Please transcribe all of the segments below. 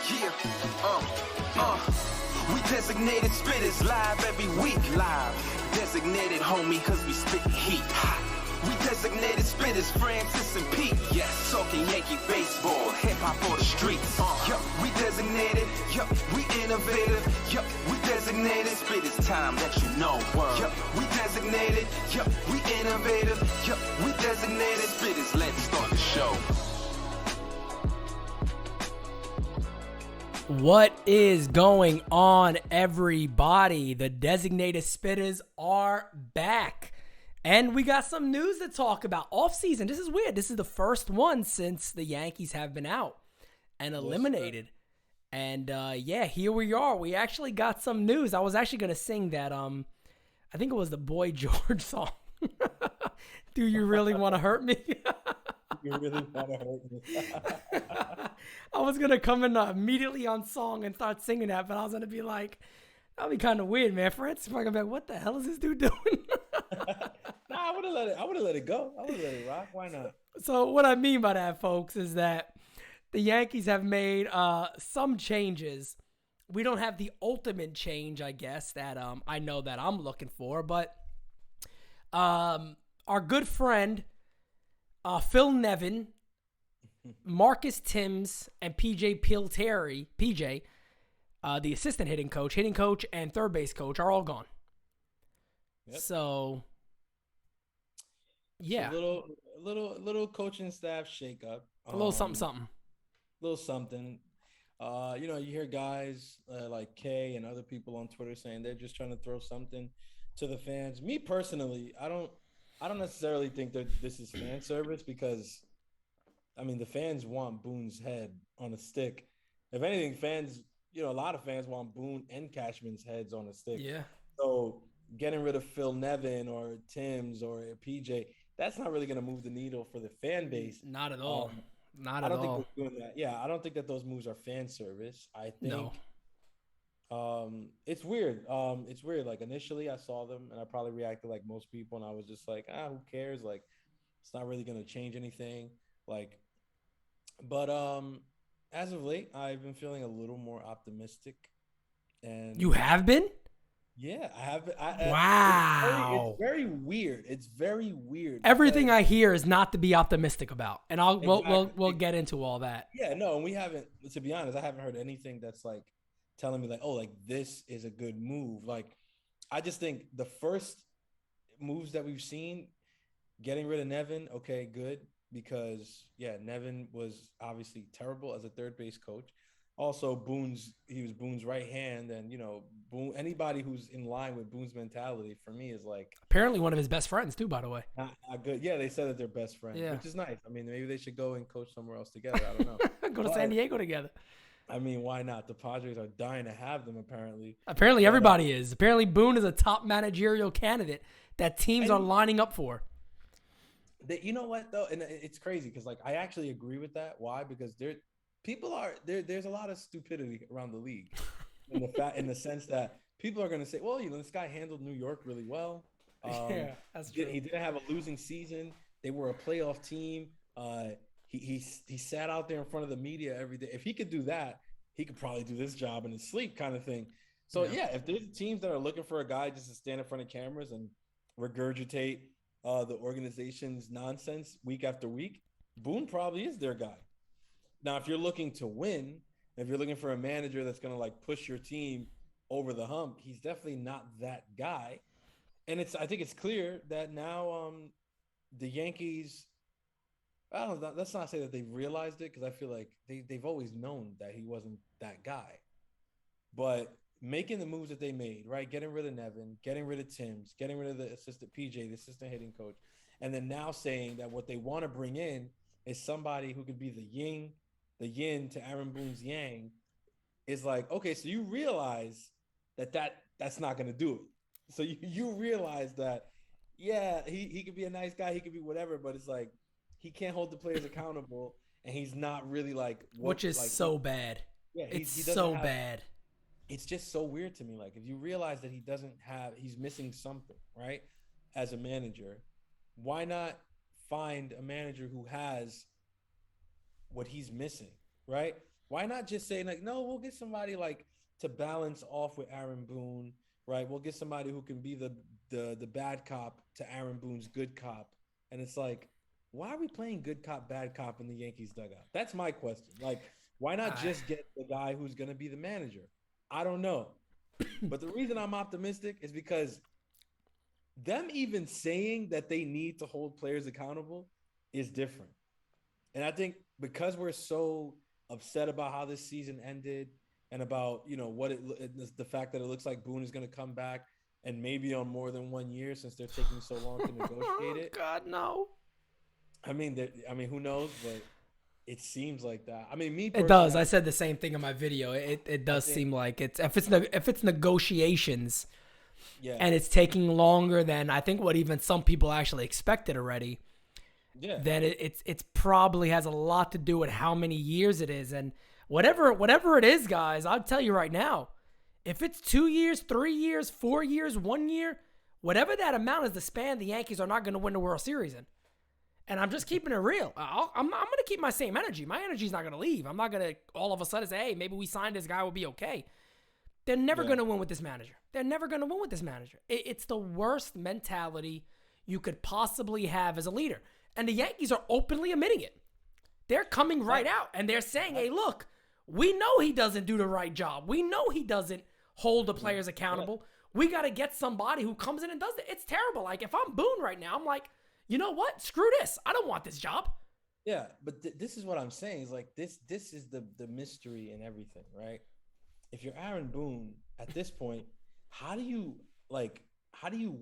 Yeah, we designated spitters live every week. Live, designated homie, cause we spit heat. We designated spitters, Francis and Pete. Yes, talking Yankee baseball, hip-hop for the streets. Yup, we designated, yup, we innovative. Yup, we designated, spitters time that you know. Yup, we designated, yup, we innovative. Yup, we designated, spitters, let's start the show. What is going on, everybody? The designated spitters are back. And we got some news to talk about. Offseason, this is weird. This is the first one since the Yankees have been out and eliminated. And yeah, here we are. We actually got some news. I was actually going to sing that, I think it was the Boy George song. Do you really want to hurt me? You really want to hurt me. I was going to come in immediately on song and start singing that, but I was going to be like, that'd be kind of weird, man. Francis, I'm going to be like, what the hell is this dude doing? Nah, I would have let it go. I would have let it rock. Why not? So what I mean by that, folks, is that the Yankees have made some changes. We don't have the ultimate change, I guess, that I know that I'm looking for, but our good friend Phil Nevin, Marcus Timms, and PJ Pilteri, the assistant hitting coach, and third base coach are all gone. Yep. So, yeah, So little coaching staff shakeup. a little something. Little something. You hear guys like Kay and other people on Twitter saying they're just trying to throw something to the fans. Me personally, I don't necessarily think that this is fan service because, I mean, the fans want Boone's head on a stick. If anything, fans, a lot of fans want Boone and Cashman's heads on a stick. Yeah. So getting rid of Phil Nevin or Timms or PJ, that's not really going to move the needle for the fan base. Not at all. Not I at don't all. think we're doing that. Yeah, I don't think that those moves are fan service. I think it's weird. It's weird. Like initially I saw them and I probably reacted like most people and I was just like, who cares? Like it's not really going to change anything. But as of late, I've been feeling a little more optimistic. And You have been? yeah, I have. Wow. It's very weird. It's very weird. Everything I hear is not to be optimistic about, and we'll Exactly. get into all that. Yeah, no, and we haven't. To be honest, I haven't heard anything that's like telling me like, oh, like this is a good move. Like, I just think the first moves that we've seen, getting rid of Nevin, okay, good, because yeah, Nevin was obviously terrible as a third base coach. Also, he was Boone's right hand, and Boone. Anybody who's in line with Boone's mentality for me is like Apparently, one of his best friends too. By the way, not good. Yeah, they said that they're best friends, Yeah. which is nice. I mean, maybe they should go and coach somewhere else together. I don't know. go to San Diego together. I mean, why not? The Padres are dying to have them, apparently. Apparently, everybody is. Apparently, Boone is a top managerial candidate that teams are lining up for. You know what though, and it's crazy because like I actually agree with that. Why? Because there's a lot of stupidity around the league, in the sense that people are going to say, well, this guy handled New York really well. Yeah, that's true. He didn't have a losing season. They were a playoff team. He sat out there in front of the media every day. If he could do that, he could probably do this job in his sleep, kind of thing. So yeah, if there's teams that are looking for a guy just to stand in front of cameras and regurgitate the organization's nonsense week after week, Boone probably is their guy. Now, if you're looking to win, if you're looking for a manager that's going to like push your team over the hump, he's definitely not that guy. And I think it's clear that now the Yankees, I don't know, let's not say that they've realized it because I feel like they've always known that he wasn't that guy. But making the moves that they made, right? Getting rid of Nevin, getting rid of Timms, getting rid of the assistant PJ, the assistant hitting coach, and then now saying that what they want to bring in is somebody who could be the yin to Aaron Boone's yang, is like, okay, so you realize that's not going to do it. So you realize that, yeah, he could be a nice guy, he could be whatever, but it's like he can't hold the players accountable, and he's not really like which is like, so bad. Yeah, it's so bad. It's just so weird to me. Like if you realize that he's missing something, right? As a manager, why not find a manager who has what he's missing, right? Why not just say like, no, we'll get somebody like to balance off with Aaron Boone, right? We'll get somebody who can be the bad cop to Aaron Boone's good cop. And it's like, why are we playing good cop, bad cop in the Yankees dugout? That's my question. Like, why not just get the guy who's going to be the manager? I don't know. But the reason I'm optimistic is because them even saying that they need to hold players accountable is different. And I think because we're so upset about how this season ended and about, the fact that it looks like Boone is going to come back and maybe on more than 1 year since they're taking so long to negotiate it. God, no. I mean, who knows? But it seems like that. I mean, it does. I said the same thing in my video. It does seem like it's if it's negotiations, and it's taking longer than I think what even some people actually expected already. Yeah. Then it's probably has a lot to do with how many years it is, and whatever it is, guys. I'll tell you right now, if it's 2 years, 3 years, 4 years, 1 year, whatever that amount is, the span the Yankees are not going to win the World Series in. And I'm just keeping it real. I'm going to keep my same energy. My energy's not going to leave. I'm not going to all of a sudden say, hey, maybe we signed this guy, we'll be okay. They're never going to win with this manager. They're never going to win with this manager. It's the worst mentality you could possibly have as a leader. And the Yankees are openly admitting it. They're coming right out, and they're saying, hey, look, we know he doesn't do the right job. We know he doesn't hold the players accountable. We got to get somebody who comes in and does it. It's terrible. Like, if I'm Boone right now, I'm like, you know what? Screw this. I don't want this job. Yeah, but this is what I'm saying. Is like this is the mystery and everything, right? If you're Aaron Boone at this point, how do you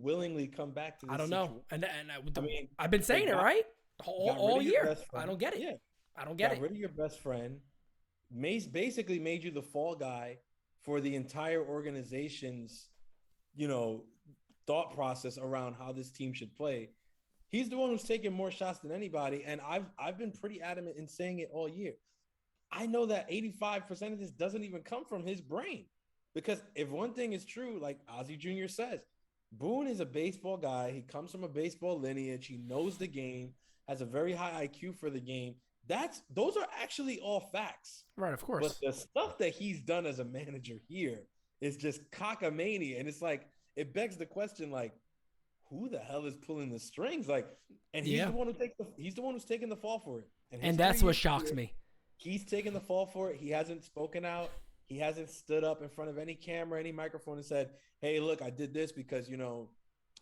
willingly come back to this I don't know. situation? I've been saying it, right? All year. I don't get it. Yeah. I don't get it. Got rid of your best friend. Basically made you the fall guy for the entire organization's, thought process around how this team should play. He's the one who's taking more shots than anybody, and I've been pretty adamant in saying it all year. I know that 85% of this doesn't even come from his brain, because if one thing is true, like Ozzie Jr. says, Boone is a baseball guy. He comes from a baseball lineage. He knows the game, has a very high IQ for the game. Those are actually all facts. Right, of course. But the stuff that he's done as a manager here is just cockamamie, and it's like it begs the question, like, who the hell is pulling the strings? Like, and he's the one who's taking the fall for it. And that's what shocks me. He's taking the fall for it. He hasn't spoken out. He hasn't stood up in front of any camera, any microphone, and said, hey, look, I did this because,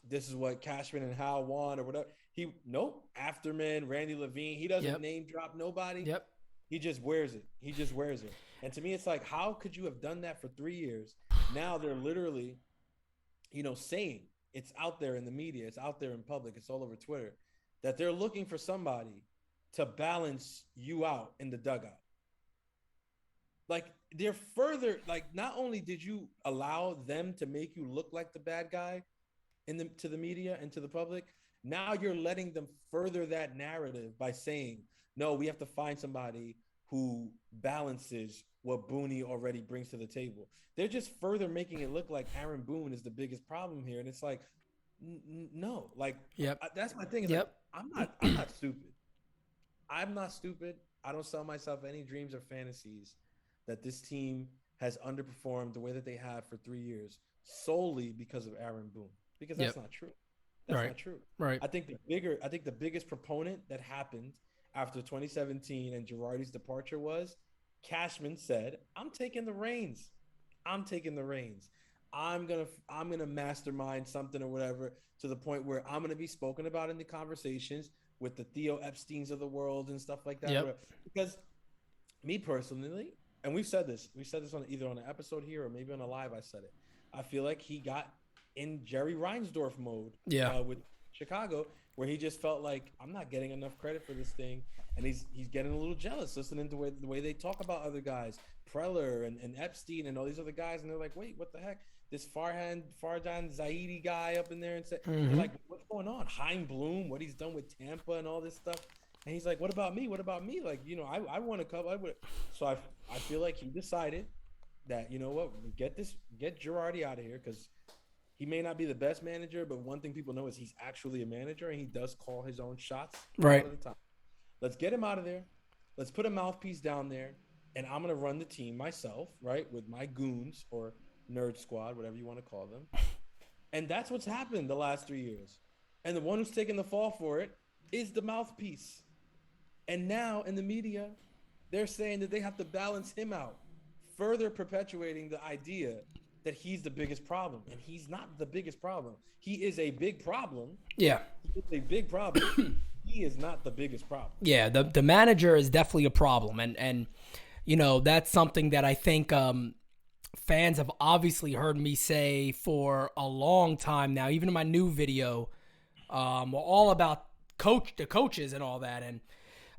this is what Cashman and Hal want or whatever. Afterman, Randy Levine, he doesn't name drop nobody. Yep. He just wears it. And to me, it's like, how could you have done that for 3 years? Now they're literally, saying, it's out there in the media, it's out there in public, it's all over Twitter, that they're looking for somebody to balance you out in the dugout. Like, they're further, like, not only did you allow them to make you look like the bad guy to the media and to the public, now you're letting them further that narrative by saying, no, we have to find somebody who balances what Booney already brings to the table. They're just further making it look like Aaron Boone is the biggest problem here. And it's like, no, like, that's my thing. Is like, I'm not stupid. I'm not stupid. I don't sell myself any dreams or fantasies that this team has underperformed the way that they have for 3 years solely because of Aaron Boone, because that's not true. That's not true. Right. I think the biggest proponent that happened after 2017 and Girardi's departure was Cashman said, I'm taking the reins. I'm gonna mastermind something or whatever, to the point where I'm gonna be spoken about in the conversations with the Theo Epsteins of the world and stuff like that. Because me personally, and we've said this on either on an episode here or maybe on a live, I said it, I feel like he got in Jerry Reinsdorf mode with Chicago, where he just felt like, I'm not getting enough credit for this thing, and he's getting a little jealous listening to the way they talk about other guys, Preller and Epstein and all these other guys, and they're like, wait, what the heck? This Farhan Zaidi guy up in there, and they're like, what's going on? Chaim Bloom, what he's done with Tampa and all this stuff, and he's like, what about me? Like, I want a couple. So I feel like he decided that, you know what, get Girardi out of here, because he may not be the best manager, but one thing people know is he's actually a manager, and he does call his own shots a lot of the time. Let's get him out of there. Let's put a mouthpiece down there. and I'm going to run the team myself, right, with my goons or nerd squad, whatever you want to call them. And that's what's happened the last 3 years. And the one who's taking the fall for it is the mouthpiece. And now in the media, they're saying that they have to balance him out, further perpetuating the idea that he's the biggest problem. And he's not the biggest problem. He is a big problem. Yeah. He is a big problem. He is not the biggest problem. Yeah, the manager is definitely a problem. And you know, that's something that I think fans have obviously heard me say for a long time now. Even in my new video, we're all about the coaches and all that. And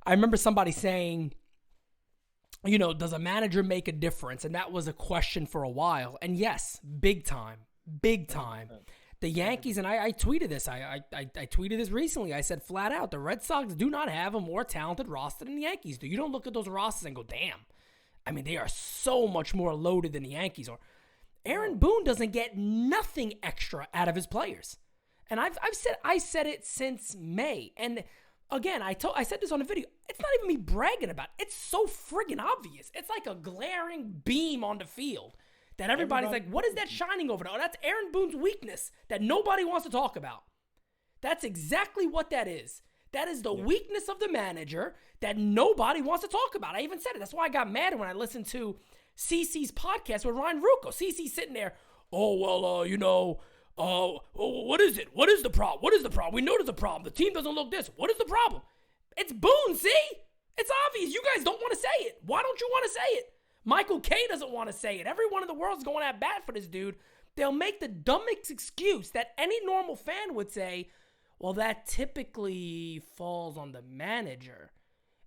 I remember somebody saying, you know, does a manager make a difference? And that was a question for a while. And yes, big time. The Yankees, and I tweeted this. I tweeted this recently. I said flat out, the Red Sox do not have a more talented roster than the Yankees do. You don't look at those rosters and go, damn. I mean, they are so much more loaded than the Yankees are. Aaron Boone doesn't get nothing extra out of his players. And I said it since May. And again, I said this on the video. It's not even me bragging about it. It's so friggin' obvious. It's like a glaring beam on the field that everybody's like, what is that shining over? Oh, that's Aaron Boone's weakness that nobody wants to talk about. That's exactly what that is. That is the weakness of the manager that nobody wants to talk about. I even said it. That's why I got mad when I listened to CC's podcast with Ryan Rucco. CC's sitting there, what is it? What is the problem? What is the problem? We know there's a problem. The team doesn't look this. What is the problem? It's Boone, see? It's obvious. You guys don't want to say it. Why don't you want to say it? Michael Kay doesn't want to say it. Everyone in the world's going at bat for this dude. They'll make the dumbest excuse that any normal fan would say, well, that typically falls on the manager.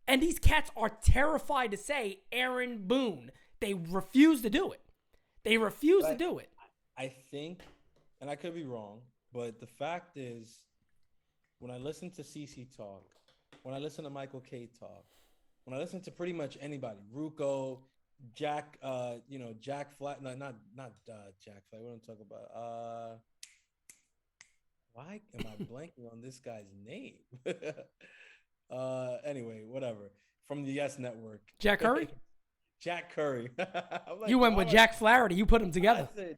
And these cats are terrified to say Aaron Boone. They refuse to do it. I think, and I could be wrong, but the fact is, when I listen to CC talk, when I listen to Michael Kay talk, when I listen to pretty much anybody, Rucco, Jack, Jack Flat, no, not Jack Flat. What am I talking about? Why am I blanking on this guy's name? Anyway, whatever. From the Yes Network. Jack Curry? Jack Curry. Like, you went with Jack Flaherty. You put them together. I said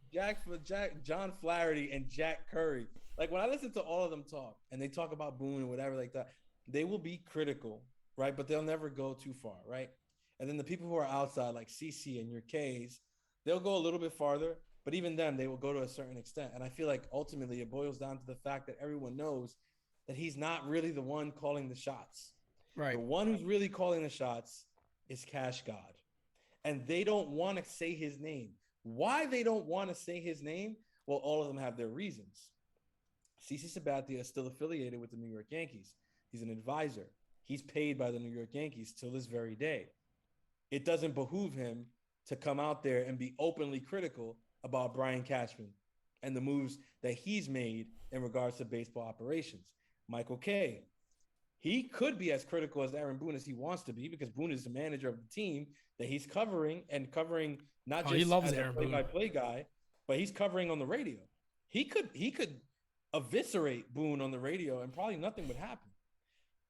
John Flaherty and Jack Curry. Like, when I listen to all of them talk, and they talk about Boone and whatever like that, they will be critical, right? But they'll never go too far, right? And then the people who are outside, like CC and your K's, they'll go a little bit farther, but even then, they will go to a certain extent. And I feel like ultimately it boils down to the fact that everyone knows that he's not really the one calling the shots. Right. The one who's really calling the shots is Cash God. And they don't want to say his name. Why they don't want to say his name? Well, all of them have their reasons. CC Sabathia is still affiliated with the New York Yankees. He's an advisor. He's paid by the New York Yankees till this very day. It doesn't behoove him to come out there and be openly critical about Brian Cashman and the moves that he's made in regards to baseball operations. Michael Kay, he could be as critical as Aaron Boone as he wants to be, because Boone is the manager of the team that he's covering not just he loves as Aaron a Boone. play-by-play guy, but he's covering on the radio. He could eviscerate Boone on the radio and probably nothing would happen.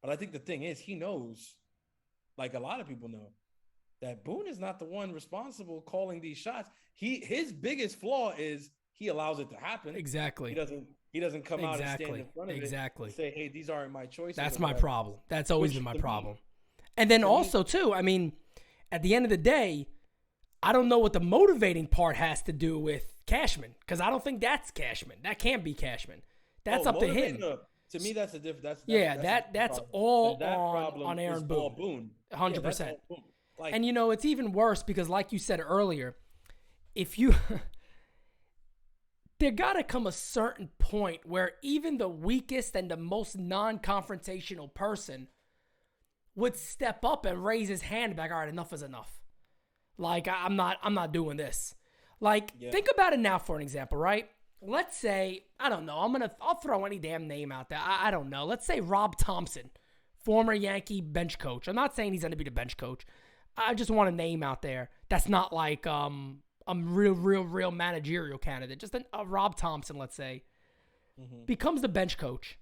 But I think the thing is, he knows, like a lot of people know, that Boone is not the one responsible calling these shots. His biggest flaw is he allows it to happen. Exactly. He doesn't come out and stand in front of it and say, hey, these aren't my choices. That's my problem. That's always been my problem. And then also, too, I mean, at the end of the day, I don't know what the motivating part has to do with Cashman, because I don't think that's Cashman. That can't be Cashman. That's up to him. To me, that's a different. That's all on Aaron Boone. 100%. Like, and, it's even worse because, like you said earlier, there got to come a certain point where even the weakest and the most non-confrontational person would step up and raise his hand back. All right, enough is enough. Like, I'm not doing this. Like, think about it now for an example, right? Let's say, I don't know, I'll throw any damn name out there. I don't know. Let's say Rob Thompson, former Yankee bench coach. I'm not saying he's going to be the bench coach. I just want a name out there that's not like a real managerial candidate. Just a Rob Thompson, let's say, becomes the bench coach.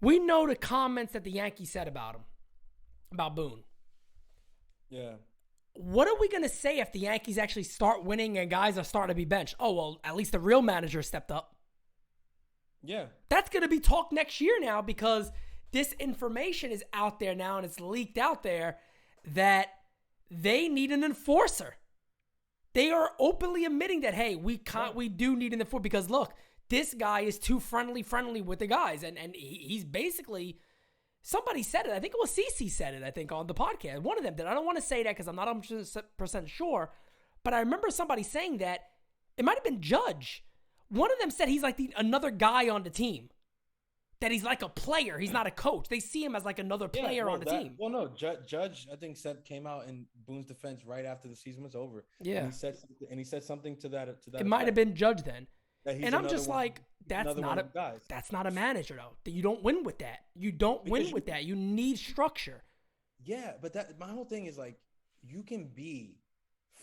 We know the comments that the Yankees said about him, about Boone. Yeah. what are we going to say if the Yankees actually start winning and guys are starting to be benched? Oh, well, at least the real manager stepped up. Yeah. That's going to be talked next year now because this information is out there now and it's leaked out there that they need an enforcer. They are openly admitting that, hey, we do need an enforcer because look, this guy is too friendly with the guys. And he's basically, somebody said it. I think it was CeCe said it, I think, on the podcast. One of them did. I don't want to say that because I'm not 100% sure. But I remember somebody saying that. It might have been Judge. One of them said he's like another guy on the team. That he's like a player. He's not a coach. They see him as like another player on the team. Well, no, Judge, I think came out in Boone's defense right after the season was over. Yeah. And he said something to that. It might have been Judge then. And I'm just like, that's not a manager though. You don't win with that. You don't win with that. You need structure. Yeah, but my whole thing is like, you can be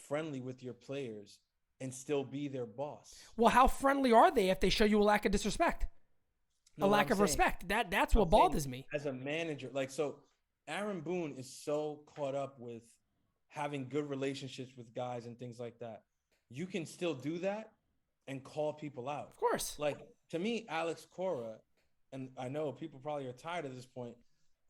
friendly with your players and still be their boss. Well, how friendly are they if they show you a lack of disrespect? A lack of respect. That's what bothers me. As a manager, so Aaron Boone is so caught up with having good relationships with guys and things like that. You can still do that and call people out. Of course. Like, to me, Alex Cora, and I know people probably are tired at this point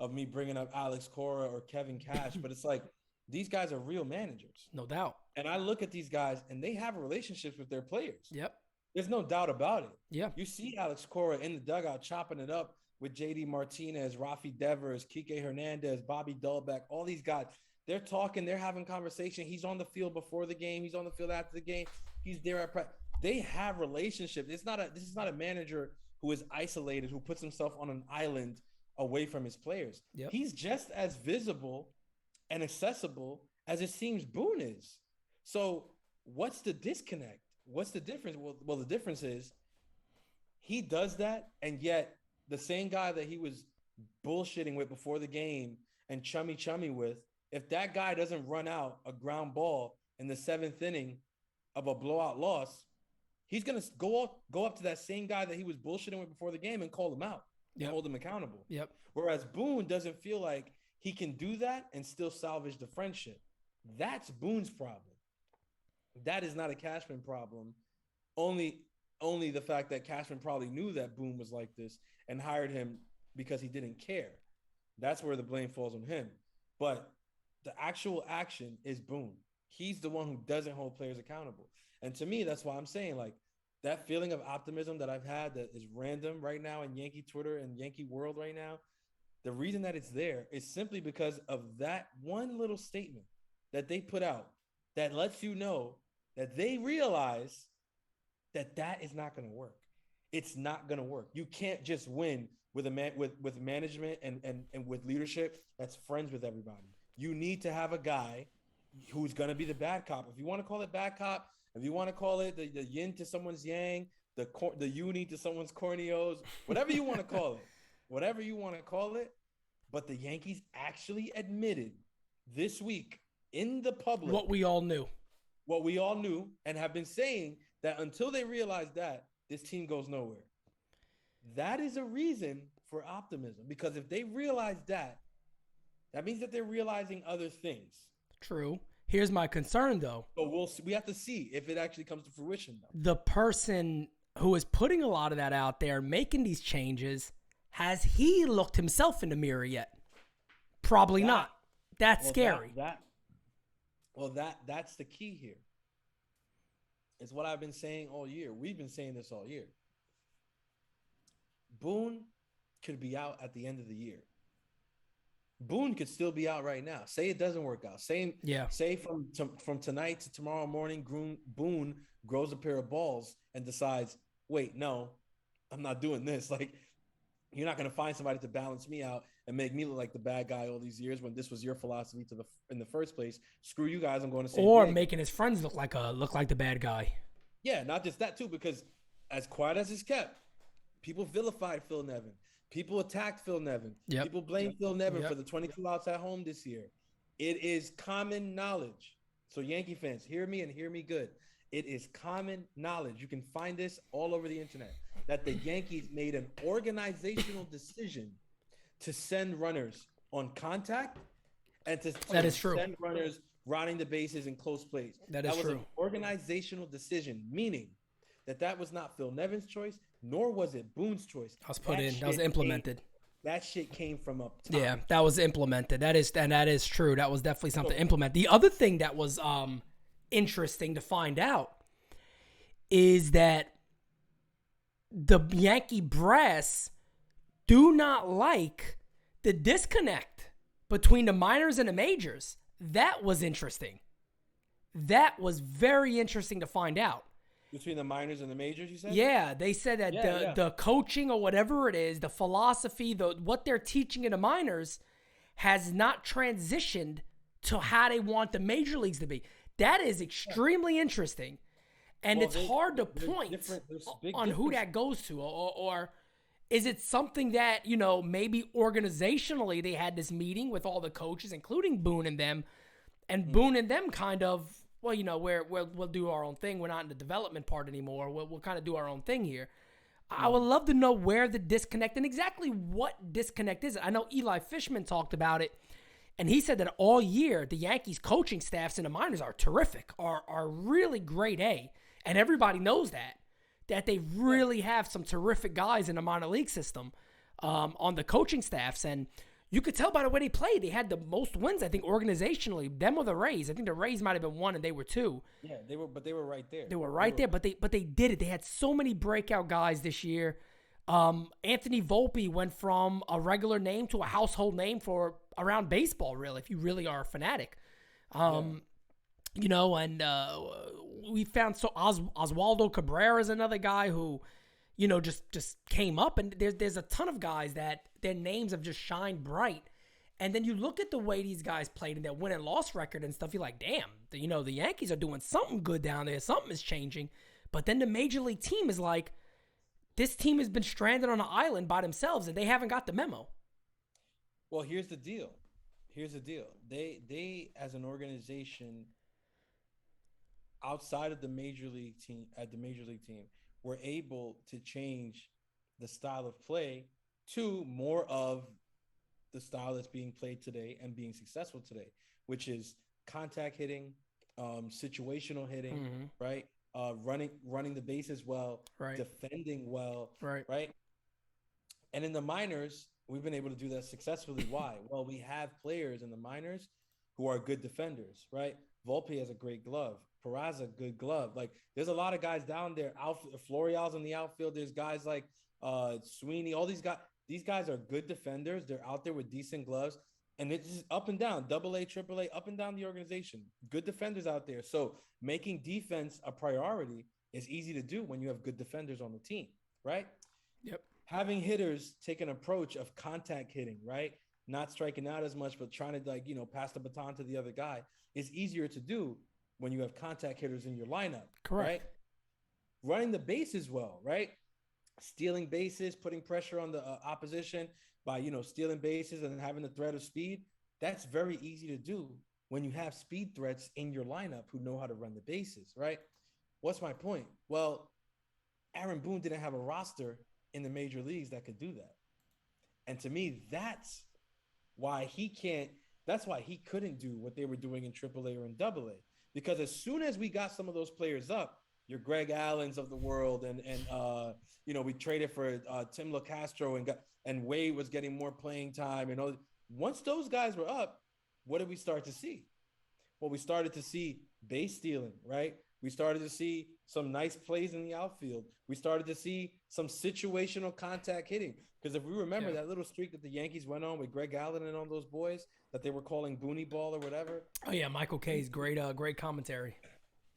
of me bringing up Alex Cora or Kevin Cash, but it's like, these guys are real managers. No doubt. And I look at these guys and they have relationships with their players. Yep. There's no doubt about it. Yeah. You see Alex Cora in the dugout chopping it up with JD Martinez, Rafi Devers, Kike Hernandez, Bobby Dahlbeck, all these guys. They're talking, they're having conversation. He's on the field before the game. He's on the field after the game. He's there at practice. They have relationships. This is not a manager who is isolated, who puts himself on an island away from his players. Yep. He's just as visible and accessible as it seems Boone is. So what's the disconnect? What's the difference? Well, the difference is he does that, and yet the same guy that he was bullshitting with before the game and chummy with, if that guy doesn't run out a ground ball in the 7th inning of a blowout loss, he's going to go up to that same guy that he was bullshitting with before the game and call him out and hold him accountable. Yep. Whereas Boone doesn't feel like he can do that and still salvage the friendship. That's Boone's problem. That is not a Cashman problem. Only the fact that Cashman probably knew that Boone was like this and hired him because he didn't care. That's where the blame falls on him. But the actual action is Boone. He's the one who doesn't hold players accountable. And to me, that's why I'm saying, like, that feeling of optimism that I've had that is random right now in Yankee Twitter and Yankee world right now, the reason that it's there is simply because of that one little statement that they put out that lets you know that they realize that is not going to work. It's not going to work. You can't just win with with management and with leadership that's friends with everybody. You need to have a guy who's going to be the bad cop. If you want to call it bad cop, if you want to call it the yin to someone's yang, the uni to someone's corneos, whatever you want to call it, but the Yankees actually admitted this week in the public what we all knew and have been saying that until they realize that, this team goes nowhere. That is a reason for optimism, because if they realize that means that they're realizing other things. True. Here's my concern, though. But we have to see if it actually comes to fruition, though. The person who is putting a lot of that out there, making these changes, has he looked himself in the mirror yet? Probably not. That's scary. That's the key here. It's what I've been saying all year. We've been saying this all year. Boone could be out at the end of the year. Boone could still be out right now. Say it doesn't work out. Say from tonight to tomorrow morning, Boone grows a pair of balls and decides, wait, no, I'm not doing this. Like, you're not going to find somebody to balance me out and make me look like the bad guy all these years when this was your philosophy in the first place. Screw you guys. I'm going to say. Or making his friends look like the bad guy. Yeah, not just that too, because as quiet as it's kept, people vilified Phil Nevin. People attacked Phil Nevin. Yep. People blame Phil Nevin for the 22 outs at home this year. It is common knowledge. So Yankee fans, hear me and hear me good. It is common knowledge. You can find this all over the internet that the Yankees made an organizational decision to send runners on contact and to that is true. send runners rounding the bases in close plays. That is was true. an organizational decision, meaning that was not Phil Nevin's choice, nor was it Boone's choice. That was implemented. That shit came from up top. Yeah, that was implemented. That is true. That was definitely something to implement. The other thing that was interesting to find out is that the Yankee brass do not like the disconnect between the minors and the majors. That was interesting. That was very interesting to find out. Between the minors and the majors, you said? Yeah, they said that the coaching or whatever it is, the philosophy, what they're teaching in the minors has not transitioned to how they want the major leagues to be. That is extremely interesting. And it's hard to point on who that goes to. Or is it something that, maybe organizationally they had this meeting with all the coaches, including Boone and them, and Boone and them kind of, well, we'll do our own thing. We're not in the development part anymore. We'll kind of do our own thing here. I would love to know where the disconnect and exactly what disconnect is. I know Eli Fishman talked about it, and he said that all year the Yankees coaching staffs in the minors are terrific, are really grade A, and everybody knows that they really have some terrific guys in the minor league system on the coaching staffs. And you could tell by the way they played. They had the most wins, I think, organizationally. Them or the Rays. I think the Rays might have been 1 and they were 2. Yeah, they were right there. They were right there, but they did it. They had so many breakout guys this year. Anthony Volpe went from a regular name to a household name for around baseball, really, if you really are a fanatic. And we found Oswaldo Cabrera is another guy who, just came up, and there's a ton of guys that their names have just shined bright. And then you look at the way these guys played and their win and loss record and stuff, you're like, damn, the Yankees are doing something good down there. Something is changing. But then the major league team is like, this team has been stranded on an island by themselves and they haven't got the memo. Well, here's the deal. They as an organization outside of the major league team, were able to change the style of play to more of the style that's being played today and being successful today, which is contact hitting, situational hitting, right? Running the bases well, right. Defending well, right. And in the minors, we've been able to do that successfully. Why? Well, we have players in the minors who are good defenders, right? Volpe has a great glove. Peraza, good glove. Like, there's a lot of guys down there. Florial's in the outfield. There's guys like Sweeney. All these guys. These guys are good defenders. They're out there with decent gloves. And it's just up and down, AA, AAA, up and down the organization. Good defenders out there. So making defense a priority is easy to do when you have good defenders on the team, right? Yep. Having hitters take an approach of contact hitting, right? Not striking out as much, but trying to pass the baton to the other guy is easier to do when you have contact hitters in your lineup. Correct. Right? Running the bases well, right? Stealing bases, putting pressure on the opposition by, stealing bases and having the threat of speed. That's very easy to do when you have speed threats in your lineup who know how to run the bases, right? What's my point? Well, Aaron Boone didn't have a roster in the major leagues that could do that. And to me, that's why he couldn't do what they were doing in AAA or in AA. Because as soon as we got some of those players up, your Greg Allens of the world, and we traded for Tim LaCastro and Wade was getting more playing time. And once those guys were up, what did we start to see? Well, we started to see base stealing, right? We started to see some nice plays in the outfield. We started to see some situational contact hitting. Because if we remember that little streak that the Yankees went on with Greg Allen and all those boys that they were calling Boonie Ball or whatever. Oh yeah, Michael K's great commentary.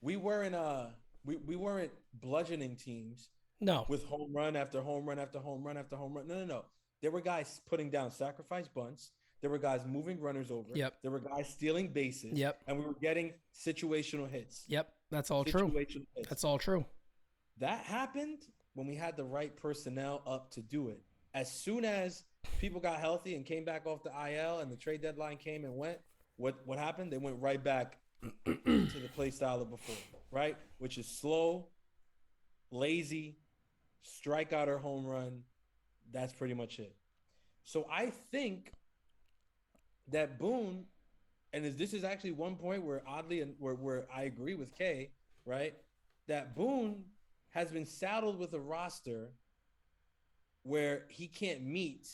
We weren't bludgeoning teams. No. With home run after home run after home run after home run. No. There were guys putting down sacrifice bunts. There were guys moving runners over. Yep. There were guys stealing bases. Yep. And we were getting situational hits. Yep. That's all true. That's all true. That happened when we had the right personnel up to do it. As soon as people got healthy and came back off the IL and the trade deadline came and went, what happened? They went right back to the play style of before, right? Which is slow, lazy, strikeout or home run. That's pretty much it. So I think that Boone and this is actually one point where oddly, and where I agree with Kay, right? That Boone has been saddled with a roster where he can't meet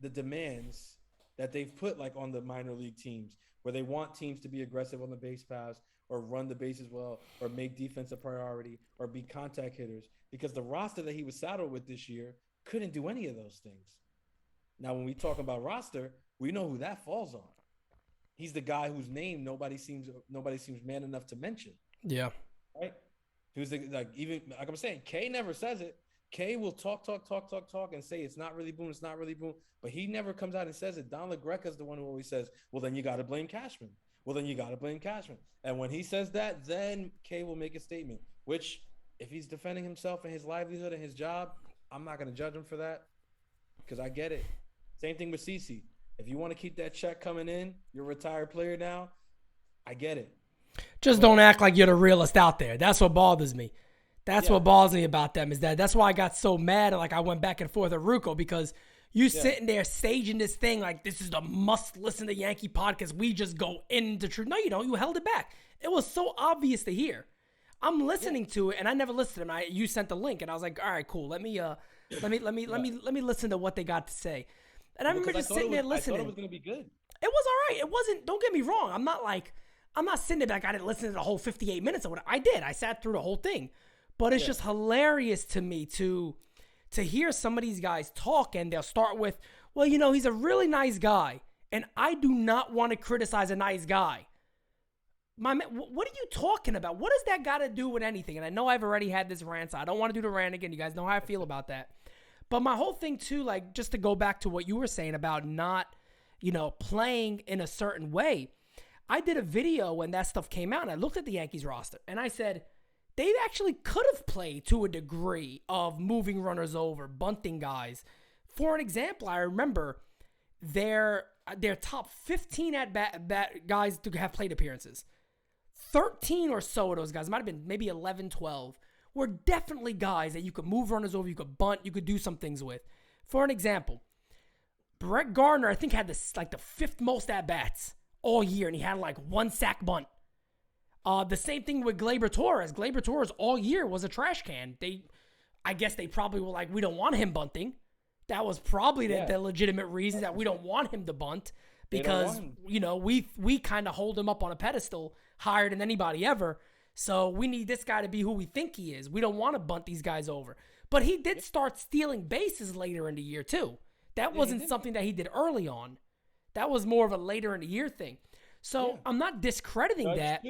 the demands that they've put like on the minor league teams, where they want teams to be aggressive on the base paths or run the bases well or make defense a priority or be contact hitters, because the roster that he was saddled with this year couldn't do any of those things. Now, when we talk about roster, we know who that falls on. He's the guy whose name nobody seems man enough to mention. Yeah. Right? Who's even like I'm saying, Kay never says it. Kay will talk and say it's not really Boone, but he never comes out and says it. Don LaGreca's the one who always says, well, then you got to blame Cashman. And when he says that, then Kay will make a statement, which if he's defending himself and his livelihood and his job, I'm not going to judge him for that because I get it. Same thing with CeCe. If you want to keep that check coming in, you're a retired player now, I get it. Just don't act like you're the realest out there. That's what bothers me. What bothers me about them is that's why I got so mad. Like I went back and forth at Rucco because you sitting there staging this thing like this is the must listen to Yankee podcast. We just go into truth. No, you don't. You held it back. It was so obvious to hear. I'm listening to it and I never listened to them. You sent the link and I was like, all right, cool. Let me listen to what they got to say. And I remember just sitting there listening. I thought it was going to be good. It was all right. It wasn't. Don't get me wrong. I'm not sitting there like I didn't listen to the whole 58 minutes or whatever. I did. I sat through the whole thing. But it's just hilarious to me to hear some of these guys talk and they'll start with, well, he's a really nice guy. And I do not want to criticize a nice guy. My man, what are you talking about? What does that got to do with anything? And I know I've already had this rant, so I don't want to do the rant again. You guys know how I feel about that. But my whole thing too, like just to go back to what you were saying about not, playing in a certain way. I did a video when that stuff came out and I looked at the Yankees roster and I said, they actually could have played to a degree of moving runners over, bunting guys. For an example, I remember their top 15 at-bat guys to have plate appearances. 13 or so of those guys, might have been maybe 11, 12, were definitely guys that you could move runners over, you could bunt, you could do some things with. For an example, Brett Gardner, I think, had the fifth most at-bats all year, and he had like one sack bunt. The same thing with Gleyber Torres. Gleyber Torres all year was a trash can. I guess they probably were like, we don't want him bunting. That was probably the legitimate reason that we don't want him to bunt because, we kind of hold him up on a pedestal higher than anybody ever. So we need this guy to be who we think he is. We don't want to bunt these guys over. But he did start stealing bases later in the year too. That wasn't something that he did early on. That was more of a later in the year thing. So I'm not discrediting that.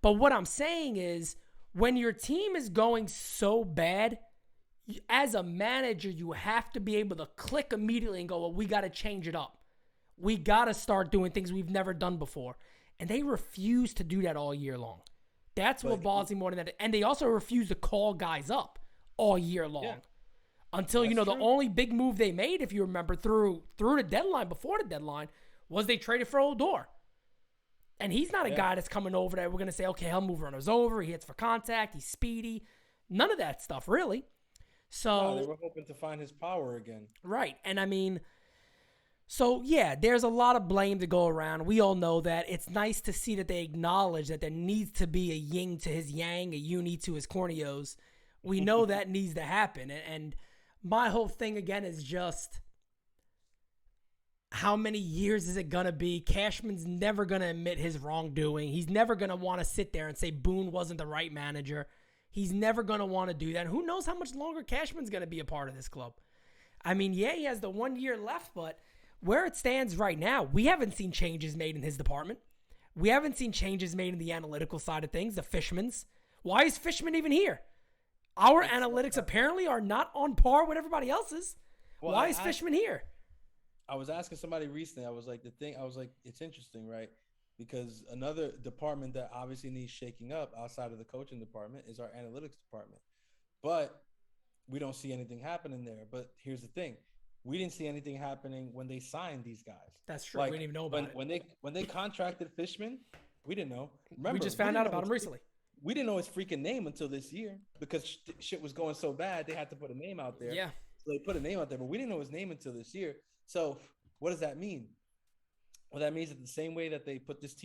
But what I'm saying is when your team is going so bad, as a manager, you have to be able to click immediately and go, well, we got to change it up. We got to start doing things we've never done before. And they refuse to do that all year long. That's what bothers me more than that. And they also refuse to call guys up all year long. Until, the only big move they made, if you remember, through the deadline, before the deadline, was they traded for Odor. And he's not a guy that's coming over that we're going to say, okay, he'll move runners over. He hits for contact. He's speedy. None of that stuff, really. So they were hoping to find his power again. Right. And I mean, so yeah, there's a lot of blame to go around. We all know that. It's nice to see that they acknowledge that there needs to be a yin to his yang, a uni to his corneos. We know that needs to happen. And my whole thing, again, is just how many years is it going to be? Cashman's never going to admit his wrongdoing. He's never going to want to sit there and say Boone wasn't the right manager. He's never going to want to do that. And who knows how much longer Cashman's going to be a part of this club. I mean, yeah, he has the 1 year left, but where it stands right now, we haven't seen changes made in his department. We haven't seen changes made in the analytical side of things, the Fishman's. Why is Fishman even here? Our analytics apparently are not on par with everybody else's. Well, why is Fishman here? I was asking somebody recently, I was like, it's interesting, right? Because another department that obviously needs shaking up outside of the coaching department is our analytics department. But we don't see anything happening there. But here's the thing. We didn't see anything happening when they signed these guys. That's true. We didn't even know about it. When they contracted Fishman, we didn't know. Remember, we just found out about him recently. We didn't know his freaking name until this year because shit was going so bad. They had to put a name out there. Yeah. So they put a name out there, but we didn't know his name until this year. So what does that mean? Well, that means that the same way that they put this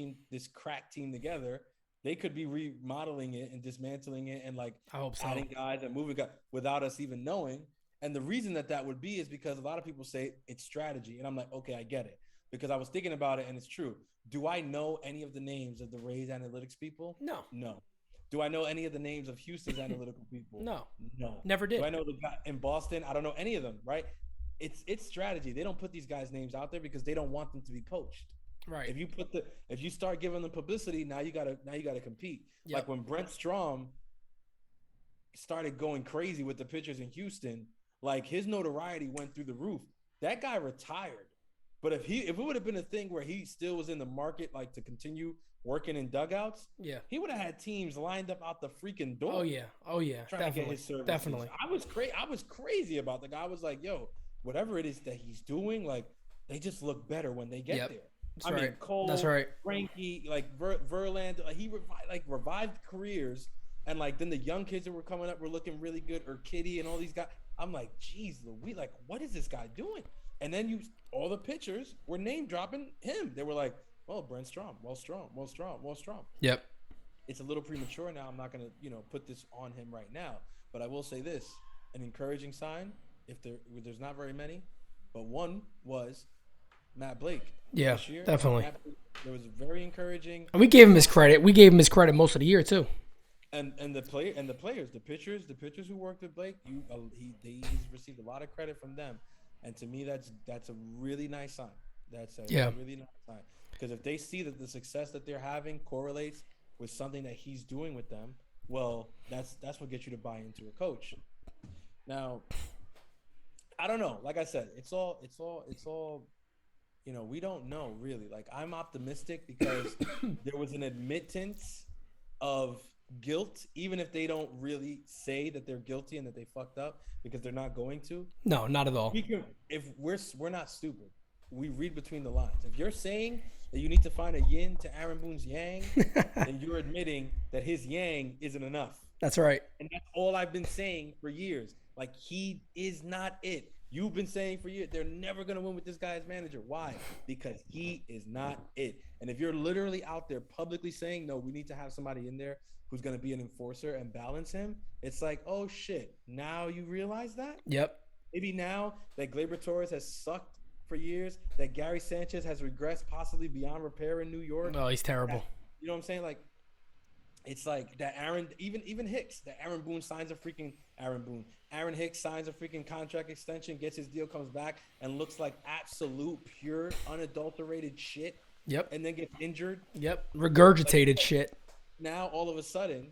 crack team together, they could be remodeling it and dismantling it and like I hope so. adding guys and moving guys without us even knowing. And the reason that would be is because a lot of people say it's strategy. And I'm like, okay, I get it. Because I was thinking about it and it's true. Do I know any of the names of the Rays analytics people? No. Do I know any of the names of Houston's analytical people? No. No. Never did. Do I know the guy in Boston? I don't know any of them, right? It's strategy. They don't put these guys' names out there because they don't want them to be poached. Right. If you start giving them publicity, now you gotta compete. Yep. Like when Brent Strom started going crazy with the pitchers in Houston, like his notoriety went through the roof. That guy retired. But if it would have been a thing where he still was in the market, like to continue working in dugouts, he would have had teams lined up out the freaking door. Oh yeah. Trying to get his services. Definitely. I was crazy about the guy. I was like, yo, whatever it is that he's doing, like they just look better when they get there. That's right. Mean, Cole, that's right. Frankie, like Verlander, like he revived careers, and like then the young kids that were coming up were looking really good, or Kitty and all these guys. I'm like, geez, Louis, like what is this guy doing? And then all the pitchers were name dropping him. They were like, oh, Brent Strom, well Strom. Yep. It's a little premature now. I'm not gonna, put this on him right now, but I will say this: an encouraging sign. If there's not very many, but one was Matt Blake. Yeah, this year. definitely. It was very encouraging. And we gave him his credit. We gave him his credit most of the year too. And the players, the pitchers who worked with Blake, he's received a lot of credit from them. And to me, that's a really nice sign. That's a really nice sign. Because if they see that the success that they're having correlates with something that he's doing with them, well, that's what gets you to buy into a coach. Now, I don't know. Like I said, it's all. We don't know really. Like I'm optimistic because there was an admittance of guilt, even if they don't really say that they're guilty and that they fucked up, because they're not going to. No, not at all. If we're not stupid, we read between the lines. If you're saying that you need to find a yin to Aaron Boone's yang, then you're admitting that his yang isn't enough. That's right. And that's all I've been saying for years. Like he is not it. You've been saying for years they're never going to win with this guy as manager. Why? Because he is not it. And if you're literally out there publicly saying, no, we need to have somebody in there who's going to be an enforcer and balance him, it's like, oh, shit. Now you realize that? Yep. Maybe now that Gleyber Torres has sucked for years, that Gary Sanchez has regressed possibly beyond repair in New York. Oh, he's terrible. You know what I'm saying? Like, it's like that even Hicks, that Aaron Hicks signs a freaking contract extension, gets his deal, comes back, and looks like absolute, pure, unadulterated shit. Yep. And then gets injured. Yep. Regurgitated shit. Now all of a sudden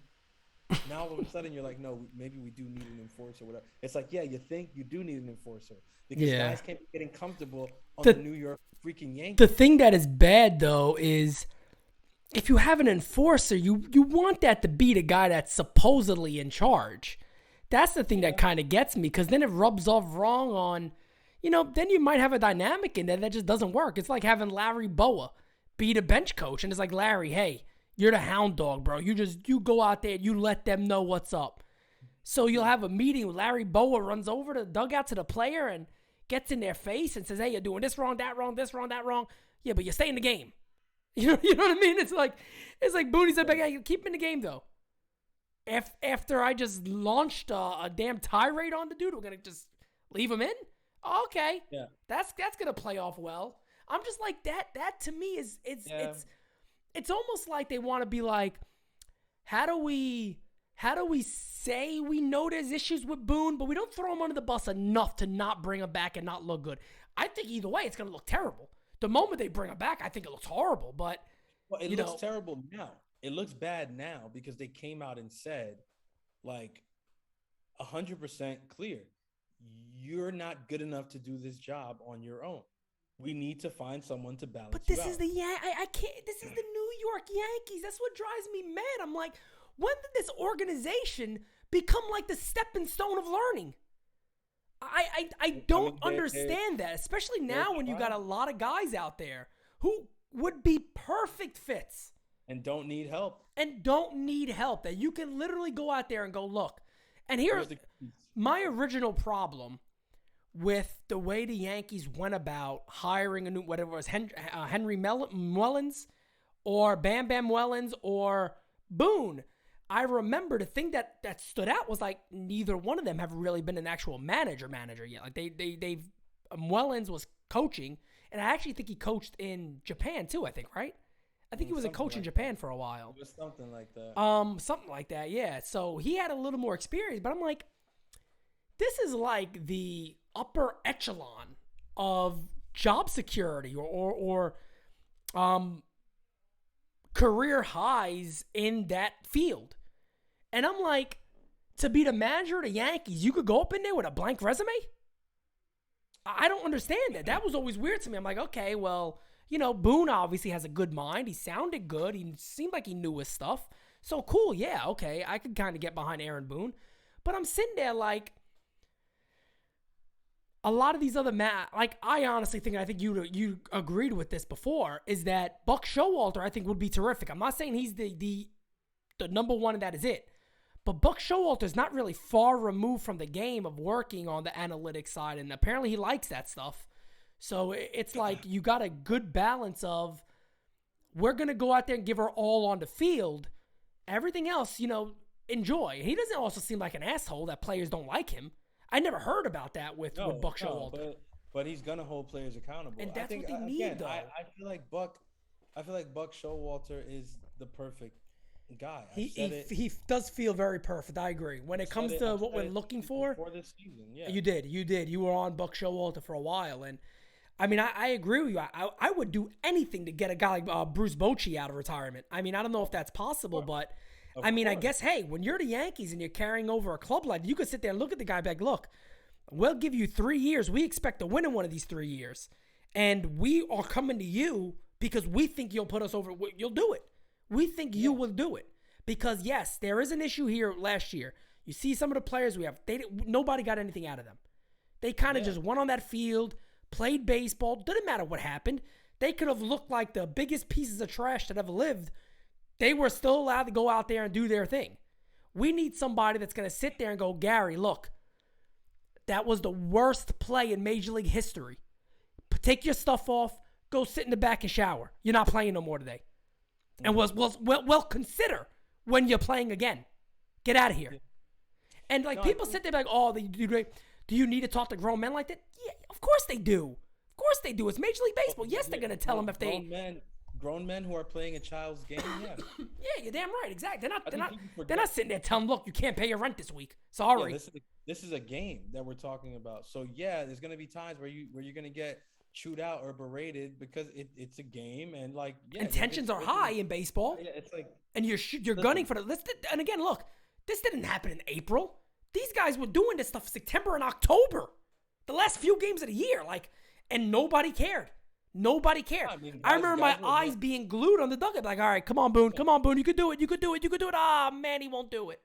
you're like, no, maybe we do need an enforcer or whatever. It's like, yeah, you think you do need an enforcer. Because guys can't be getting comfortable on the New York freaking Yankees. The thing that is bad, though, is if you have an enforcer, you want that to be the guy that's supposedly in charge. That's the thing that kind of gets me, because then it rubs off wrong on, then you might have a dynamic in there that just doesn't work. It's like having Larry Boa be the bench coach, and it's like, Larry, hey, you're the hound dog, bro. You go out there and you let them know what's up. So you'll have a meeting with Larry Boa, runs over to the dugout to the player and gets in their face and says, hey, you're doing this wrong, that wrong, this wrong, that wrong. Yeah, but you stay in the game. You know what I mean? It's like Booney said, hey, keep him in the game, though. After I just launched a damn tirade on the dude, we're going to just leave him in? Okay. Yeah. That's going to play off well. I'm just like, that to me is, it's almost like they want to be like, how do we say we know there's issues with Boone, but we don't throw him under the bus enough to not bring him back and not look good? I think either way, it's going to look terrible. The moment they bring him back, I think it looks horrible, but it looks terrible now. It looks bad now because they came out and said, like, 100% clear, you're not good enough to do this job on your own. We need to find someone to balance. But this is I can't. This is the New York Yankees. That's what drives me mad. I'm like, when did this organization become like the stepping stone of learning? I don't understand that, especially now when you got a lot of guys out there who would be perfect fits and don't need help. That you can literally go out there and go, look. And here's my original problem with the way the Yankees went about hiring a new, whatever it was, Henry Mullins or Bam Bam Mullins or Boone. I remember the thing that stood out was like neither one of them have really been an actual manager yet. Like they've Mullins was coaching, and I actually think he coached in Japan too. I think, right? I think he was a coach in Japan for a while. It was something like that. Something like that. Yeah. So he had a little more experience, but I'm like, this is like the upper echelon of job security or career highs in that field. And I'm like, to be the manager of the Yankees, you could go up in there with a blank resume? I don't understand that. That was always weird to me. I'm like, okay, well, Boone obviously has a good mind. He sounded good. He seemed like he knew his stuff. So cool, yeah, okay. I could kind of get behind Aaron Boone. But I'm sitting there like, a lot of these other I honestly think, I think you agreed with this before, is that Buck Showalter I think would be terrific. I'm not saying he's the number one and that is it. But Buck Showalter is not really far removed from the game of working on the analytics side, and apparently he likes that stuff. So it's like you got a good balance of, we're going to go out there and give her all on the field. Everything else, enjoy. He doesn't also seem like an asshole that players don't like him. I never heard about that with Buck Showalter. But he's gonna hold players accountable. And that's what they need, though. I feel like Buck Showalter is the perfect guy. He does feel very perfect. I agree. When it comes to what we're looking for this season, yeah. You did. You were on Buck Showalter for a while, and I mean, I agree with you. I would do anything to get a guy like Bruce Bochy out of retirement. I mean, I don't know if that's possible, but I guess, hey, when you're the Yankees and you're carrying over a club like, you could sit there and look at the guy and be like, look, we'll give you 3 years. We expect to win in one of these 3 years. And we are coming to you because we think you'll put us over. You'll do it. We think you will do it. Because, yes, there is an issue here last year. You see some of the players we have, nobody got anything out of them. They kind of just went on that field, played baseball. Didn't matter what happened. They could have looked like the biggest pieces of trash that ever lived. They were still allowed to go out there and do their thing. We need somebody that's going to sit there and go, Gary, look, that was the worst play in Major League history. Take your stuff off, go sit in the back and shower. You're not playing no more today. And well consider when you're playing again. Get out of here. And people sit there like, oh, do you need to talk to grown men like that? Yeah, of course they do. Of course they do. It's Major League Baseball. Yes, they're going to tell them if they... Grown men who are playing a child's game, yeah. Yeah, you're damn right, exactly. They're not sitting there telling them, look, you can't pay your rent this week. Sorry. Yeah, this is a game that we're talking about. So yeah, there's gonna be times where you're gonna get chewed out or berated because it's a game, and and tensions are high in baseball. Yeah, it's like, and you're gunning for the. And again, look, this didn't happen in April. These guys were doing this stuff September and October, the last few games of the year, and nobody cared. Nobody cared. I remember my eyes being glued on the dugout. Like, all right, come on, Boone. You could do it. You could do it. Ah, man, he won't do it.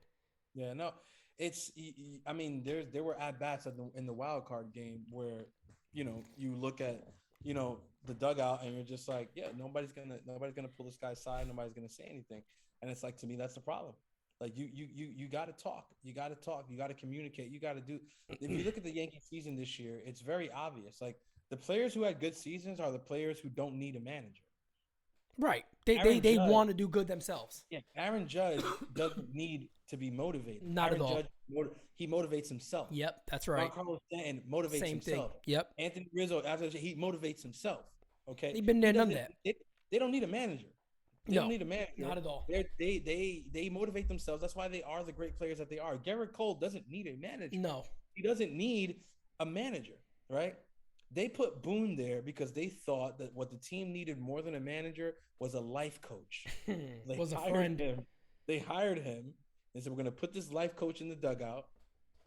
Yeah, no. There were at-bats in the wild card game where, you look at, the dugout and you're just like, yeah, nobody's gonna pull this guy's side. Nobody's gonna say anything. And it's like, to me, that's the problem. Like, you got to talk. You got to talk. You got to communicate. You got to do. If you look at the Yankee season this year, it's very obvious. Like, the players who had good seasons are the players who don't need a manager. Right. They want to do good themselves. Yeah. Aaron Judge doesn't need to be motivated. Not Aaron at all. Judge, he motivates himself. Yep, that's right. Carlos Stanton motivates Same himself. Thing. Yep. Anthony Rizzo, he motivates himself. Okay. He's been there, done that. They don't need a manager. They don't need a manager. Not at all. They motivate themselves. That's why they are the great players that they are. Garrett Cole doesn't need a manager. No. He doesn't need a manager, right? They put Boone there because they thought that what the team needed more than a manager was a life coach. Was a friend. They hired him and said, we're going to put this life coach in the dugout,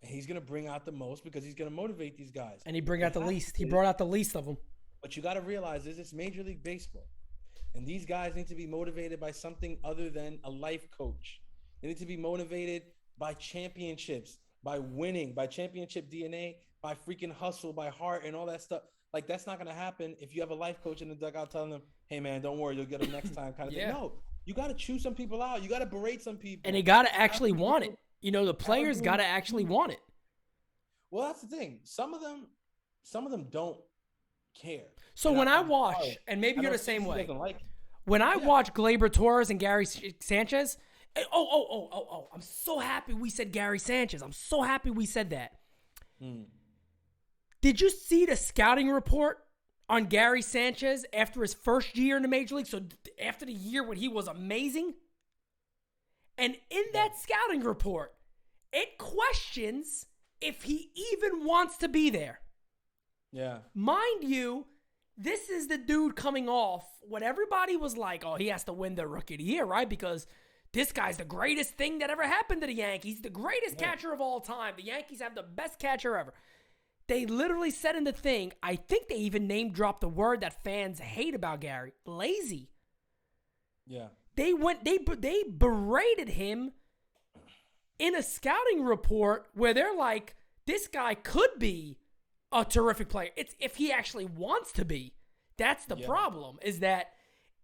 and he's going to bring out the most because he's going to motivate these guys. And he brought out the least of them. But you got to realize this is Major League Baseball. And these guys need to be motivated by something other than a life coach. They need to be motivated by championships, by winning, by championship DNA, by freaking hustle, by heart, and all that stuff. Like, that's not going to happen if you have a life coach in the dugout telling them, hey, man, don't worry, you'll get them next time kind of thing. No, you got to chew some people out. You got to berate some people. And they got to actually want it. The players got to actually want it. Well, that's the thing. Some of them some of them don't care. So And when I I'm watch, sorry. and maybe I you're know the same Stacey way. doesn't like it. When I Yeah. watch Gleyber Torres and Gary Sanchez, I'm so happy we said Gary Sanchez. I'm so happy we said that. Did you see the scouting report on Gary Sanchez after his first year in the Major League? So after the year when he was amazing? And in that scouting report, it questions if he even wants to be there. Yeah. Mind you, this is the dude coming off what everybody was like, oh, he has to win the Rookie of the Year, right? Because this guy's the greatest thing that ever happened to the Yankees, the greatest catcher of all time. The Yankees have the best catcher ever. They literally said in the thing, I think they even name dropped the word that fans hate about Gary, lazy. Yeah. They berated him in a scouting report where they're like, this guy could be a terrific player. It's if he actually wants to be. That's the problem,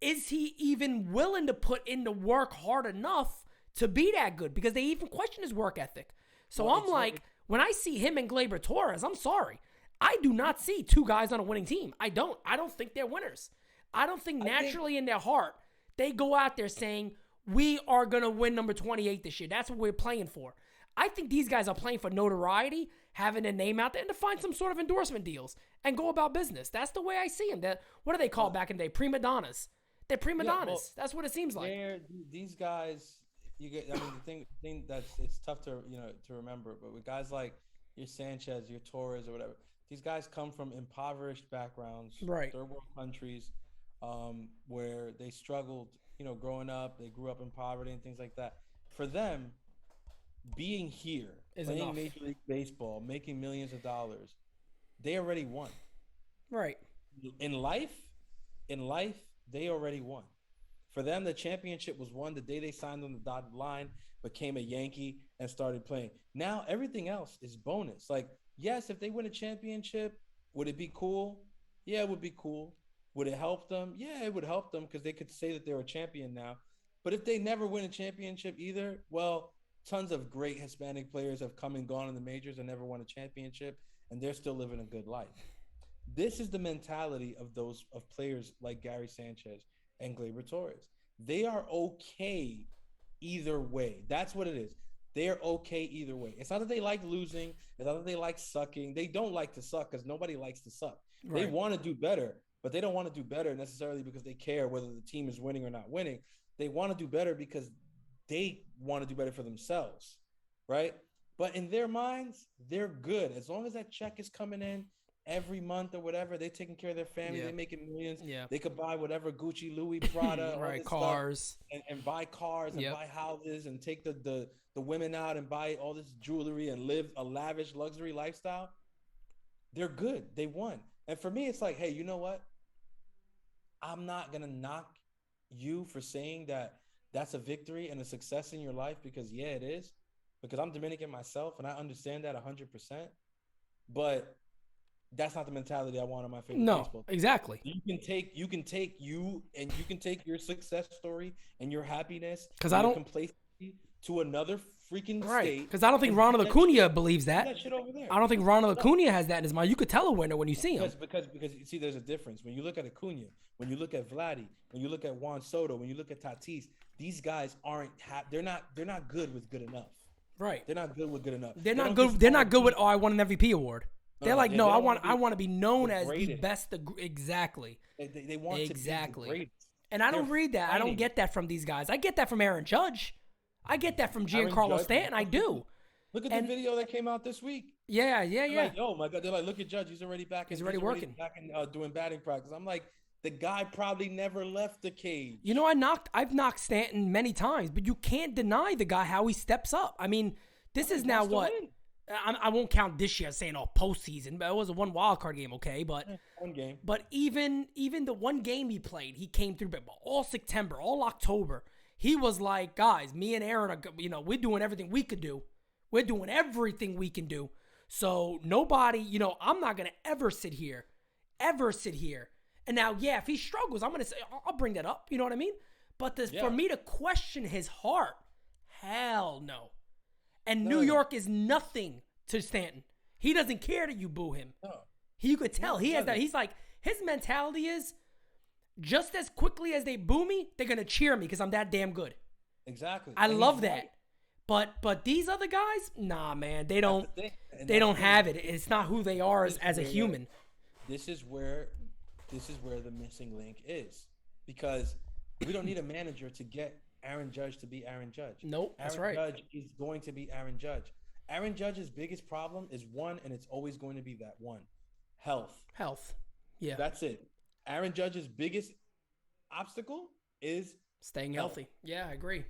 is he even willing to put in the work hard enough to be that good? Because they even question his work ethic. So I'm like, when I see him and Gleyber Torres, I'm sorry. I do not see two guys on a winning team. I don't think they're winners. I don't think naturally in their heart, they go out there saying, we are going to win number 28 this year. That's what we're playing for. I think these guys are playing for notoriety, having a name out there, and to find some sort of endorsement deals and go about business. That's the way I see them. What do they call back in the day? Prima donnas. They're prima donnas. That's what it seems like. These guys, you get. I mean, the thing that's it's tough to to remember, but with guys like your Sanchez, your Torres, or whatever, these guys come from impoverished backgrounds, right? Third world countries, where they struggled, growing up. They grew up in poverty and things like that. For them, being here, playing Major League Baseball, making millions of dollars, they already won. Right. In life, they already won. For them, the championship was won the day they signed on the dotted line, became a Yankee, and started playing. Now, everything else is bonus. Like, yes, if they win a championship, would it be cool? Yeah, it would be cool. Would it help them? Yeah, it would help them because they could say that they're a champion now. But if they never win a championship either, well, tons of great Hispanic players have come and gone in the majors and never won a championship, and they're still living a good life. This is the mentality of players like Gary Sanchez and Gleyber Torres. They are okay either way. That's what it is. They're okay either way. It's not that they like losing. It's not that they like sucking. They don't like to suck because nobody likes to suck. Right. They want to do better, but they don't want to do better necessarily because they care whether the team is winning or not winning. They want to do better because they want to do better for themselves, right? But in their minds, they're good. As long as that check is coming in every month or whatever, they're taking care of their family. They're making millions. They could buy whatever Gucci, Louis, Prada, right, cars, and buy cars and buy houses and take the women out and buy all this jewelry and live a lavish luxury lifestyle. They're good. They won. And for me, it's like, hey, you know what? I'm not gonna knock you for saying that that's a victory and a success in your life, because it is, because I'm Dominican myself and I understand that 100%, but that's not the mentality I want on my favorite baseball team. Exactly. You can take your success story and your happiness, because I don't complacency to another freaking state. Because I don't think Ronald Acuna believes that. That shit over there. I don't think Ronald Acuna has that in his mind. You could tell a winner when you see him. Because you see, there's a difference. When you look at Acuna, when you look at Vladdy, when you look at Juan Soto, when you look at Tatis, these guys they're not good with good enough. Right. They're not good with good enough. They're not good. They're not good with I won an MVP award. They're like, no, I want to be known as the best. Exactly. They want to be the greatest. And I don't read that. I don't get that from these guys. I get that from Aaron Judge. I get that from Giancarlo Stanton. I do. Look at the video that came out this week. Yeah. Like, oh my God! They're like, look at Judge. He's already back. He's already working. Back and doing batting practice. I'm like, the guy probably never left the cage. You know, I've knocked Stanton many times, but you can't deny the guy how he steps up. I mean, this is now what. I won't count this year saying postseason, but it was a one wild card game, okay? But one game. But even the one game he played, he came through. But all September, all October, he was like, guys, me and Aaron are, we're doing everything we could do. We're doing everything we can do. So nobody, I'm not gonna ever sit here. And now, if he struggles, I'm gonna say I'll bring that up. You know what I mean? But for me to question his heart, hell no. And New York is nothing to Stanton. He doesn't care that you boo him. No. You could tell he has that. He's like, his mentality is just as quickly as they boo me, they're gonna cheer me because I'm that damn good. Exactly. I love that. But these other guys, nah, man, they don't have it. It's not who they are as a human. This is where the missing link is, because we don't need a manager to get Aaron Judge to be Aaron Judge. Nope, that's right. Aaron Judge is going to be Aaron Judge. Aaron Judge's biggest problem is one, and it's always going to be that one: health. Yeah, that's it. Aaron Judge's biggest obstacle is staying healthy. Yeah, I agree.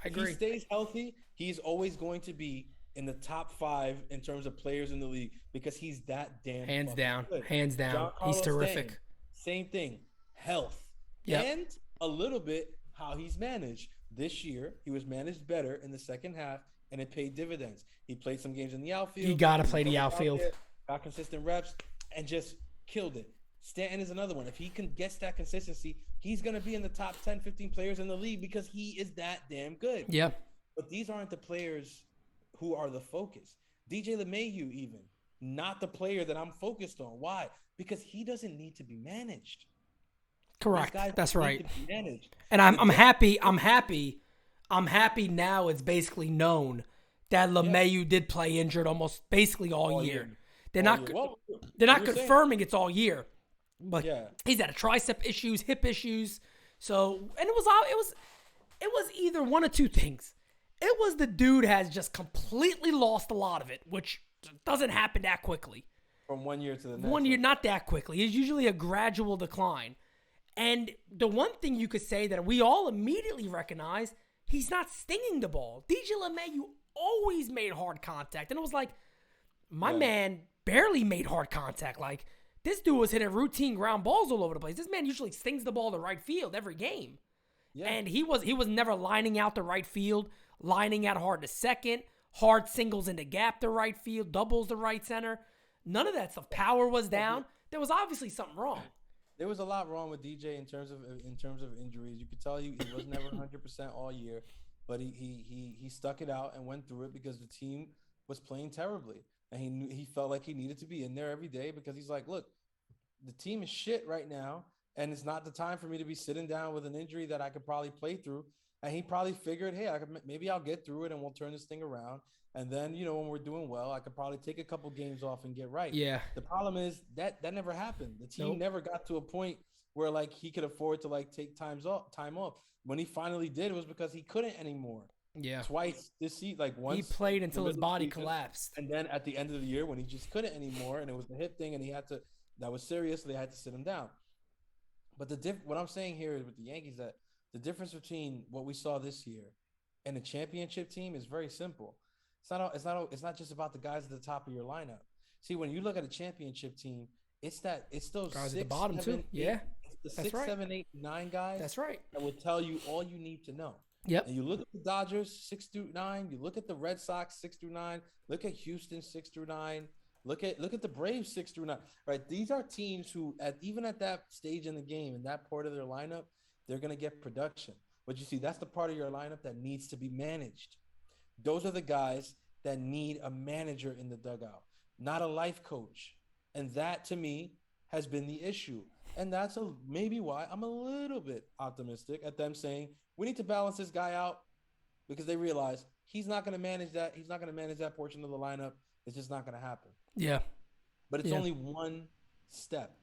If he stays healthy, he's always going to be in the top 5 in terms of players in the league, because he's that damn hands down. good. Hands down. He's terrific. Same thing. Health. Yep. And a little bit how he's managed. This year, he was managed better in the second half, and it paid dividends. He played some games in the outfield. You got to play the outfield. Got consistent reps and just killed it. Stanton is another one. If he can get that consistency, he's going to be in the top 10, 15 players in the league, because he is that damn good. Yeah. But these aren't the players who are the focus. DJ LeMahieu, even, not the player that I'm focused on. Why? Because he doesn't need to be managed. Correct. That's right. And I'm happy now it's basically known that LeMahieu did play injured almost basically all year. They're not confirming it's all year. But he's had tricep issues, hip issues. So, and it was either one of two things. It was the dude has just completely lost a lot of it, which doesn't happen that quickly. From 1 year to the next. 1 year, not that quickly. It's usually a gradual decline. And the one thing you could say that we all immediately recognize, he's not stinging the ball. DJ LeMahieu always made hard contact. And it was like, my man barely made hard contact. Like, this dude was hitting routine ground balls all over the place. This man usually stings the ball to right field every game. Yeah. And he was never lining out to right field, lining out hard to second, hard singles in the gap to right field, doubles to right center. None of that stuff. Power was down. There was obviously something wrong. There was a lot wrong with DJ in terms of injuries. You could tell he was never 100% all year, but he stuck it out and went through it because the team was playing terribly. And he felt like he needed to be in there every day, because he's like, look, the team is shit right now, and it's not the time for me to be sitting down with an injury that I could probably play through. And he probably figured, hey, maybe I'll get through it and we'll turn this thing around. And then, when we're doing well, I could probably take a couple games off and get right. Yeah. The problem is that never happened. The team never got to a point where like he could afford to like take time off. When he finally did, it was because he couldn't anymore. Yeah. Twice this season, like once he played until his body collapsed, and then at the end of the year when he just couldn't anymore, and it was the hip thing, and that was serious. So they had to sit him down. But what I'm saying here is with the Yankees, that the difference between what we saw this year and a championship team is very simple. It's not just about the guys at the top of your lineup. See, when you look at a championship team, it's those guys 6, at the bottom 7, too. Yeah, the 6, 7, 8, 9 guys. That's right. That will tell you all you need to know. Yep. And you look at the Dodgers 6 through 9. You look at the Red Sox 6 through 9. Look at Houston 6 through 9. Look at the Braves 6 through 9. Right, these are teams who, even at that stage in the game, in that part of their lineup, they're going to get production. But you see, that's the part of your lineup that needs to be managed. Those are the guys that need a manager in the dugout, not a life coach. And that, to me, has been the issue. And that's maybe why I'm a little bit optimistic at them saying, we need to balance this guy out, because they realize he's not going to manage that. He's not going to manage that portion of the lineup. It's just not going to happen. Yeah. But it's only one step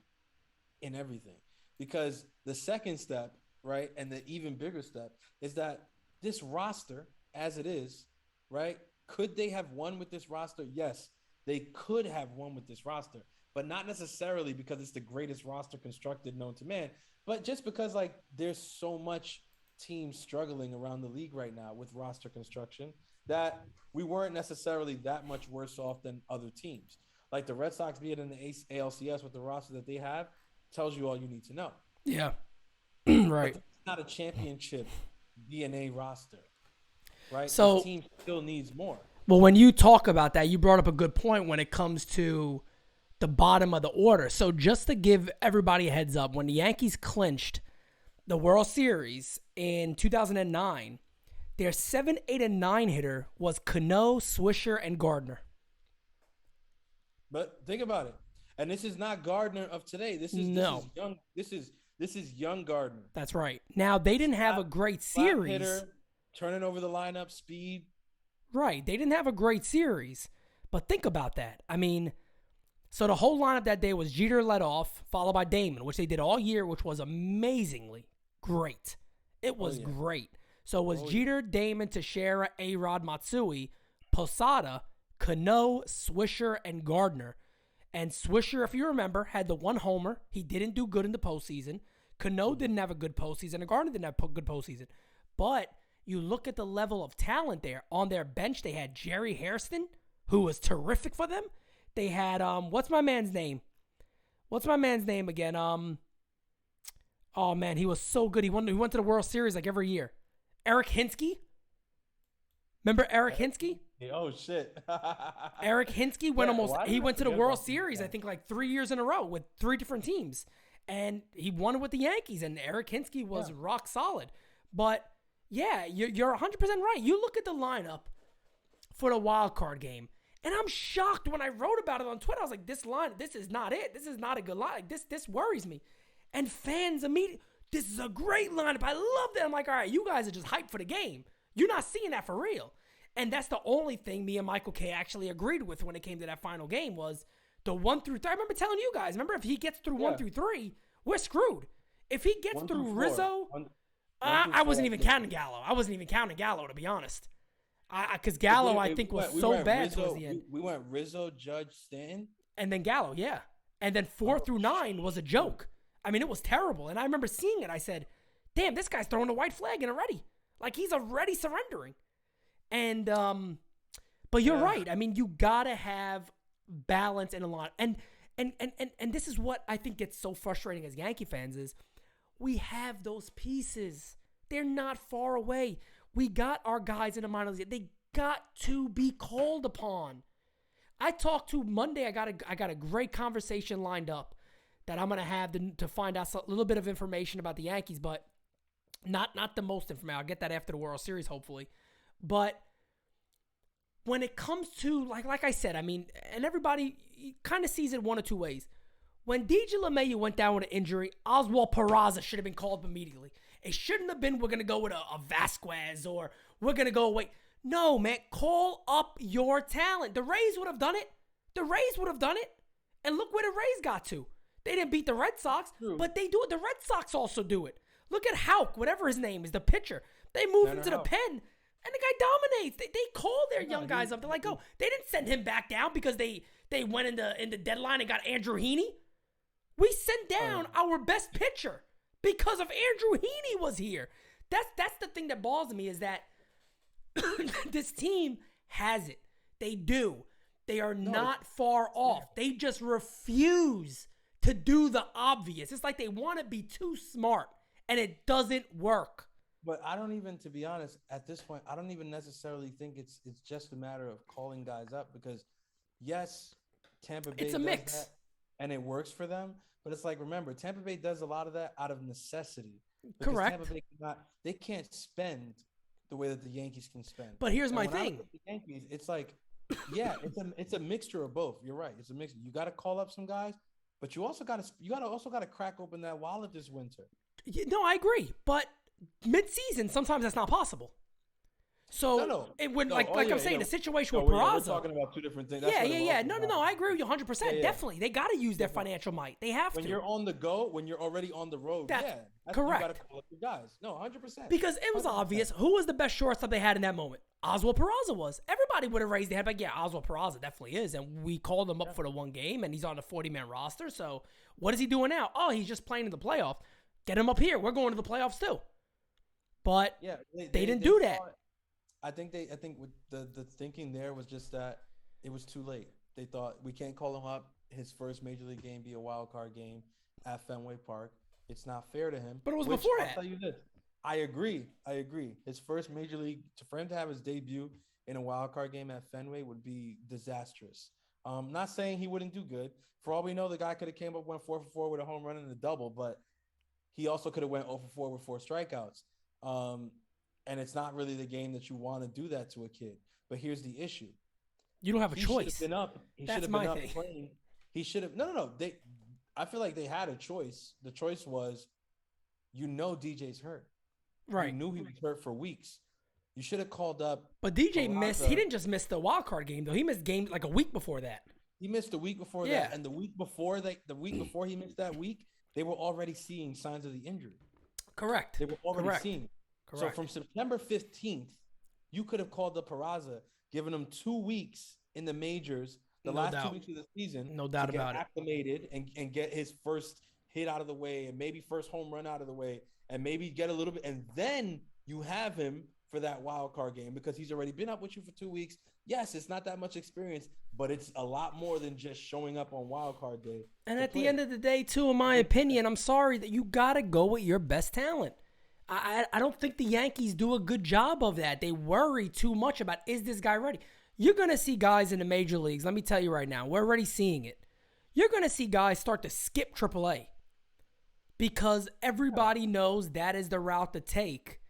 in everything, because the second step, right, and the even bigger step is that this roster, as it is, right, could they have won with this roster? Yes, they could have won with this roster, but not necessarily because it's the greatest roster constructed known to man, but just because like there's so much teams struggling around the league right now with roster construction that we weren't necessarily that much worse off than other teams. Like the Red Sox being in the ALCS with the roster that they have tells you all you need to know. Yeah. Right. But it's not a championship DNA roster, right? So this team still needs more. Well, when you talk about that, you brought up a good point when it comes to the bottom of the order. So just to give everybody a heads up, when the Yankees clinched the World Series in 2009, their 7, 8, and 9 hitter was Cano, Swisher, and Gardner. But think about it. And this is not Gardner of today. This is young. This is young Gardner. That's right. Now they didn't have a great series. Hitter, turning over the lineup, speed. Right. They didn't have a great series. But think about that. I mean, so the whole lineup that day was Jeter led off, followed by Damon, which they did all year, which was amazingly great. It was great. So it was Jeter, Damon, Teixeira, A-Rod, Matsui, Posada, Cano, Swisher, and Gardner. And Swisher, if you remember, had the one homer. He didn't do good in the postseason. Cano didn't have a good postseason, and Gardner didn't have a good postseason. But you look at the level of talent there. On their bench, they had Jerry Hairston, who was terrific for them. They had, what's my man's name? What's my man's name again? Oh, man, he was so good. He went to the World Series like every year. Eric Hinsky. Remember Eric Hinsky? Oh, shit. Eric Hinsky went to the World Series, I think, like 3 years in a row with 3 different teams. And he won it with the Yankees, and Eric Hinsky was rock solid. But, yeah, you're 100% right. You look at the lineup for the wild card game, and I'm shocked when I wrote about it on Twitter. I was like, this is not it. This is not a good line. Like, this worries me. And fans immediately, this is a great lineup. I love that. I'm like, all right, you guys are just hyped for the game. You're not seeing that for real. And that's the only thing me and Michael K actually agreed with when it came to that final game was the 1 through 3. I remember telling you guys, if he gets through 1 through 3, we're screwed. If he gets through Rizzo, I wasn't even counting Gallo. I wasn't even counting Gallo, to be honest. Because Gallo, I think, was so bad towards the end. We went Rizzo, Judge, Stanton. And then Gallo, yeah. And then 4 through 9 was a joke. I mean, it was terrible. And I remember seeing it. I said, damn, this guy's throwing a white flag in already. Like, he's already surrendering. And, but you're right. I mean, you got to have balance in a lot. And this is what I think gets so frustrating as Yankee fans is we have those pieces. They're not far away. We got our guys in the minor league. They got to be called upon. I talked to Monday. I got a great conversation lined up that I'm going to have to find out a little bit of information about the Yankees, but not the most information. I'll get that after the World Series, hopefully. But when it comes to, like I said, I mean, and everybody kind of sees it one of two ways. When DJ LeMahieu went down with an injury, Oswald Peraza should have been called up immediately. It shouldn't have been, we're going to go with a Vasquez or we're going to go away. No, man, call up your talent. The Rays would have done it. And look where the Rays got to. They didn't beat the Red Sox, but they do it. The Red Sox also do it. Look at Houck, whatever his name is, the pitcher. They move him to the pen, and the guy dominates. They call their young guys up. They're like, oh, they didn't send him back down because they went in the deadline and got Andrew Heaney. We sent down our best pitcher because of Andrew Heaney was here. That's the thing that bothers me is that this team has it. They do. They are not far off. They just refuse to do the obvious. It's like they want to be too smart, and it doesn't work. But I don't even, to be honest, at this point, I don't even necessarily think it's just a matter of calling guys up because, yes, Tampa Bay it's a mix. Does that, and it works for them. But it's like, remember, Tampa Bay does a lot of that out of necessity. Correct. Tampa Bay they can't spend the way that the Yankees can spend. But here's my thing. The Yankees, it's like, yeah, it's a mixture of both. You're right. It's a mixture. You got to call up some guys, but you also got to crack open that wallet this winter. No, I agree. But mid-season, sometimes that's not possible. So it would I'm saying, the situation with Peraza. We're talking about two different things. No. I agree with you 100%. Yeah. Definitely, they got to use their financial might. They have to. When you're on the go, when you're already on the road, correct. You got to call up your guys. No, 100%. Because it was 100%. Obvious who was the best shortstop they had in that moment. Oswald Peraza was. Everybody would have raised their head, like, yeah, Oswald Peraza definitely is, and we called him up for the one game, and he's on the 40-man roster. So what is he doing now? Oh, he's just playing in the playoffs. Get him up here. We're going to the playoffs too. But they didn't do that. I think with the thinking there was just that it was too late. They thought we can't call him up. His first major league game be a wild card game at Fenway Park. It's not fair to him. But it was before that. I'll tell you this. I agree. His first major league, for him to have his debut in a wild card game at Fenway would be disastrous. Not saying he wouldn't do good. For all we know, the guy could have came up, went 4 for 4 with a home run and a double, but he also could have went 0 for 4 with 4 strikeouts. And it's not really the game that you want to do that to a kid. But here's the issue. You don't have a choice. He should have been up playing. He should have. No. I feel like they had a choice. The choice was, DJ's hurt. Right. You knew he was hurt for weeks. You should have called up. But DJ missed. He didn't just miss the wild card game though. He missed game like a week before that. He missed a week before that, and the week before he missed that week, they were already seeing signs of the injury. Correct. They were already seeing. Correct. So from September 15th, you could have called up Peraza, given him 2 weeks in the majors, the last 2 weeks of the season, no doubt about it, acclimated and get his first hit out of the way, and maybe first home run out of the way, and maybe get a little bit, and then you have him for that wild card game because he's already been up with you for 2 weeks. Yes, it's not that much experience, but it's a lot more than just showing up on wild card day. And at the end of the day, too, in my opinion, I'm sorry that you got to go with your best talent. I don't think the Yankees do a good job of that. They worry too much about, is this guy ready? You're going to see guys in the major leagues. Let me tell you right now, we're already seeing it. You're going to see guys start to skip AAA because everybody knows that is the route to take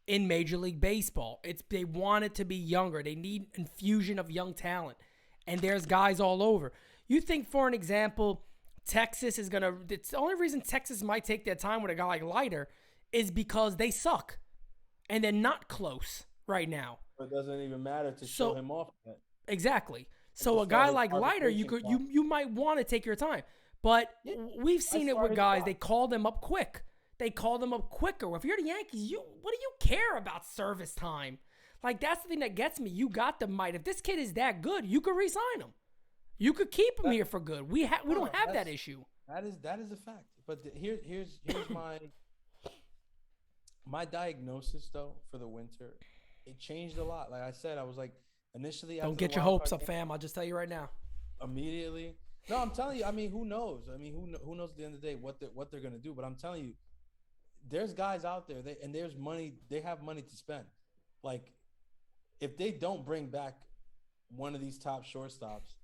in Major League Baseball. They want it to be younger. They need infusion of young talent. And there's guys all over. You think, for an example, Texas is going to... It's the only reason Texas might take their time with a guy like Leiter is because they suck. And they're not close right now. It doesn't even matter to show him off that. Exactly. So a guy like Leiter, you might want to take your time. But we've seen it with guys. They call them up quick. They call them up quicker. If you're the Yankees, what do you care about service time? Like, that's the thing that gets me. You got the might. If this kid is that good, you could re-sign him. You could keep him here for good. We don't have that issue. That is a fact. But here's my diagnosis though for the winter. It changed a lot. Like I said, I was like initially. Don't get your hopes up, fam. I'll just tell you right now. Immediately. No, I'm telling you. I mean, who knows? I mean, who knows at the end of the day what they're gonna do? But I'm telling you, there's guys out there, and there's money. They have money to spend. Like, if they don't bring back one of these top shortstops,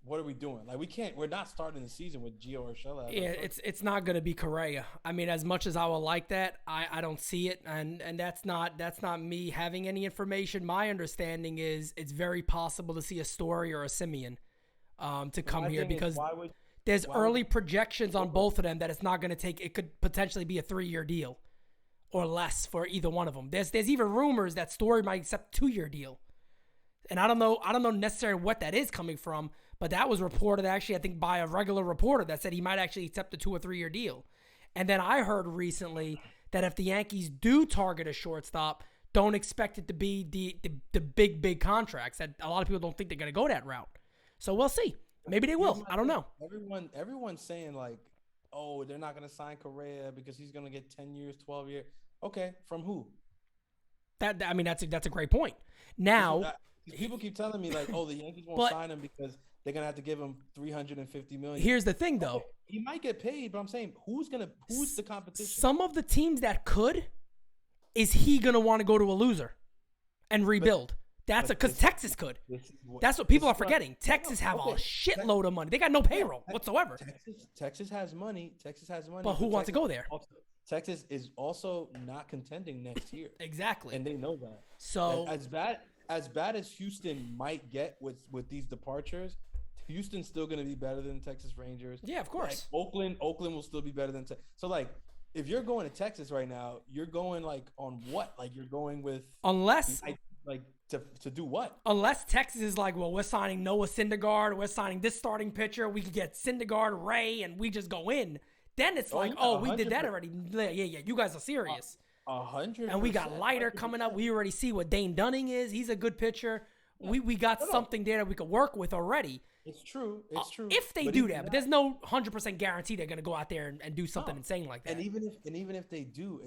what are we doing? Like, we're not starting the season with Gio Urshela. Yeah, it's not going to be Correa. I mean, as much as I would like that, I don't see it, and that's not me having any information. My understanding is it's very possible to see a Story or a Simeon to come here because there's early projections on both of them that it's not going to take. It could potentially be a 3-year deal or less for either one of them. There's even rumors that Story might accept a 2-year deal, and I don't know necessarily what that is coming from. But that was reported actually, I think, by a regular reporter that said he might actually accept a 2 or 3 year deal. And then I heard recently that if the Yankees do target a shortstop, don't expect it to be the big contracts. That a lot of people don't think they're going to go that route. So we'll see. Maybe they will. I don't know. Everyone's saying like, oh, they're not going to sign Correa because he's going to get 10 years, 12 years. Okay, from who? That's a great point. Now, people keep telling me like, oh, the Yankees won't sign him because they're gonna have to give him $350 million. Here's the thing, though. He might get paid, but I'm saying, who's the competition? Some of the teams that could, is he gonna want to go to a loser and rebuild? That's because Texas could. That's what people are forgetting. Texas have a shitload of money. They got no payroll whatsoever. Texas has money. But who wants to go there? Texas is also not contending next year. Exactly. And they know that. So as bad as Houston might get with these departures, Houston's still going to be better than Texas Rangers. Yeah, of course. Like Oakland will still be better than Texas. So, like, if you're going to Texas right now, you're going, like, on what? Like, you're going with... Unless... Like, to do what? Unless Texas is like, well, we're signing Noah Syndergaard, we're signing this starting pitcher, we could get Syndergaard, Ray, and we just go in. Then it's we did that already. Yeah, you guys are serious. 100%. And we got Leiter coming up. We already see what Dane Dunning is. He's a good pitcher. Yeah. We got something there that we could work with already. It's true. If they do that, but there's no 100% guarantee they're going to go out there and do something insane like that. And even if they do,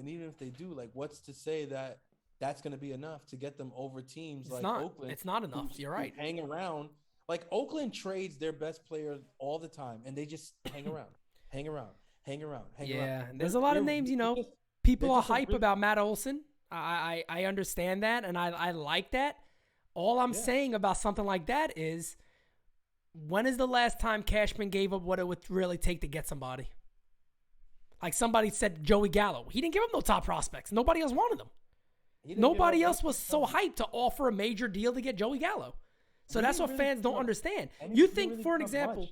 like, what's to say that that's going to be enough to get them over teams Oakland? It's not enough. You're right. Hang around. Like, Oakland trades their best players all the time, and they just hang around. Yeah, there's a lot of names, people are hype about Matt Olson. I understand that, and I like that. All I'm saying about something like that is, when is the last time Cashman gave up what it would really take to get somebody? Like somebody said Joey Gallo. He didn't give up no top prospects. Nobody else wanted him. Nobody else was so hyped to offer a major deal to get Joey Gallo. So that's what fans don't understand. You think, for an example,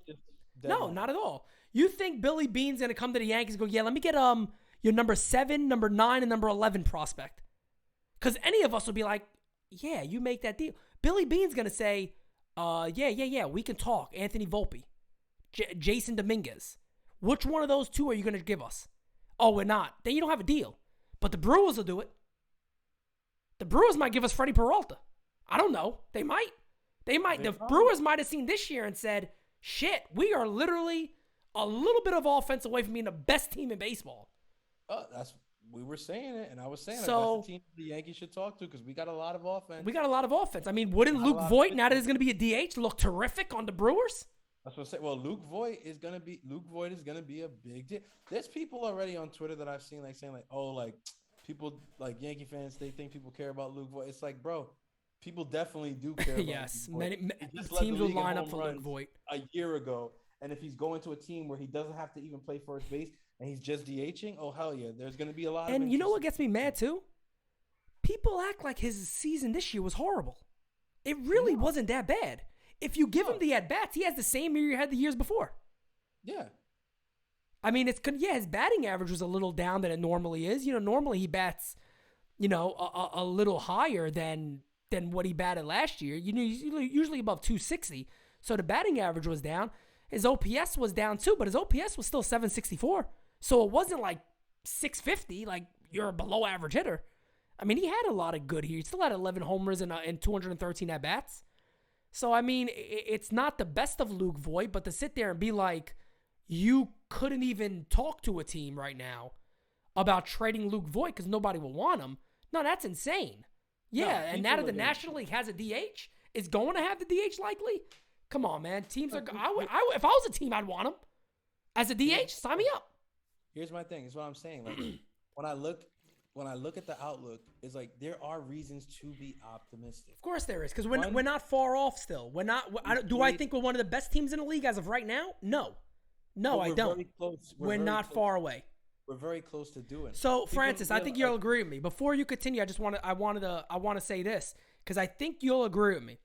no, not at all. You think Billy Beane's going to come to the Yankees and go, yeah, let me get your number 7, number 9, and number 11 prospect. Because any of us would be like, yeah, you make that deal. Billy Beane's going to say, yeah, we can talk. Anthony Volpe, Jason Dominguez. Which one of those two are you going to give us? Oh, we're not. Then you don't have a deal. But the Brewers will do it. The Brewers might give us Freddie Peralta. I don't know. They might. The Brewers might have seen this year and said, shit, we are literally a little bit of offense away from being the best team in baseball. We were saying it, and I was saying that's the team the Yankees should talk to because we got a lot of offense. I mean, wouldn't Luke Voit, now that he's going to be a DH, look terrific on the Brewers? That's what I'm saying. Well, Luke Voit is gonna be a big deal. There's people already on Twitter that I've seen saying people like Yankee fans, they think people care about Luke Voit. It's like, bro, people definitely do care about yes, Luke Voit. many teams will line up for Luke Voit a year ago. And if he's going to a team where he doesn't have to even play first base and he's just DHing, oh hell yeah, there's gonna be a lot of And you know what gets me mad too? People act like his season this year was horrible. It really wasn't that bad. If you give him the at-bats, he has the same year he had the years before. Yeah. I mean, his batting average was a little down than it normally is. Normally he bats, a little higher than what he batted last year. He's usually above 260. So the batting average was down. His OPS was down too, but his OPS was still 764. So it wasn't like 650, like you're a below average hitter. I mean, he had a lot of good here. He still had 11 homers and 213 at-bats. So, I mean, it's not the best of Luke Voit, but to sit there and be like, you couldn't even talk to a team right now about trading Luke Voit because nobody will want him. No, that's insane. Yeah, and now that the National League has a DH, is going to have the DH likely? Come on, man. Teams are. If I was a team, I'd want him as a DH. Sign me up. Here's my thing. Is what I'm saying. Like when I look at the outlook, it's like there are reasons to be optimistic. Of course there is, because we're not far off still. We're not. Do I think we're one of the best teams in the league as of right now? No, I don't. Very close. We're not far away. We're very close to doing it. So, Francis, I think you'll agree with me. Before you continue, I want to say this because I think you'll agree with me.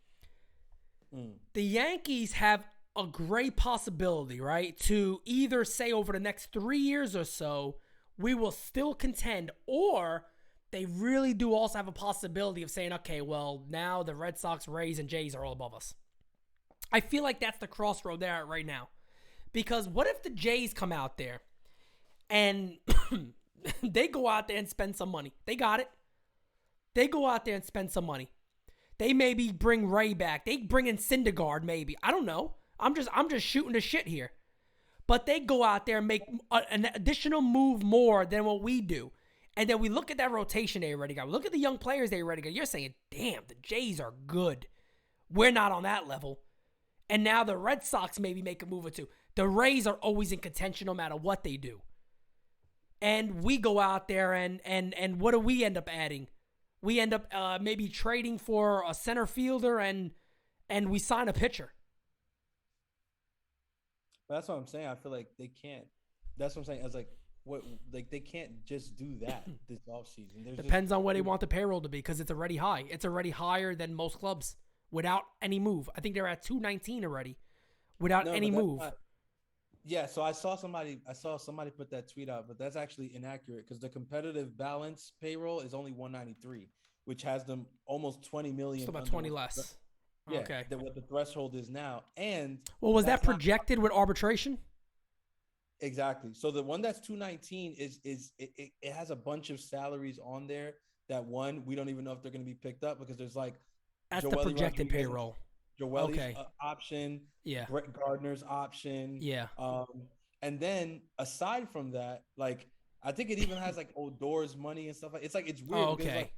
The Yankees have a great possibility, right, to either say over the next 3 years or so, we will still contend, or they really do also have a possibility of saying, okay, well, now the Red Sox, Rays, and Jays are all above us. I feel like that's the crossroad they're at right now. Because what if the Jays come out there and they go out there and spend some money? They got it. They go out there and spend some money. They maybe bring Ray back. They bring in Syndergaard maybe. I don't know. I'm just shooting the shit here. But they go out there and make an additional move more than what we do. And then we look at that rotation they already got. Look at the young players they already got. You're saying, damn, the Jays are good. We're not on that level. And now the Red Sox maybe make a move or two. The Rays are always in contention no matter what they do. And we go out there and what do we end up adding? We end up maybe trading for a center fielder and we sign a pitcher. That's what I'm saying. I feel like they can't. That's what I'm saying. I was like, what? Like they can't just do that this offseason. Depends on where they want the payroll to be because it's already high. It's already higher than most clubs without any move. I think they're at 219 already without any move. Yeah, so I saw somebody put that tweet out, but that's actually inaccurate because the competitive balance payroll is only 193, which has them almost 20 million. Still about 20 less. Yeah, okay. What the threshold is now. And well, was that projected with arbitration? Exactly. So the one that's 219 it has a bunch of salaries on there that we don't even know if they're going to be picked up because there's like that's the projected payroll. Joel's option, Brett Gardner's option, and then aside from that, like I think it even has like Odor's money and stuff. It's like it's weird. Okay.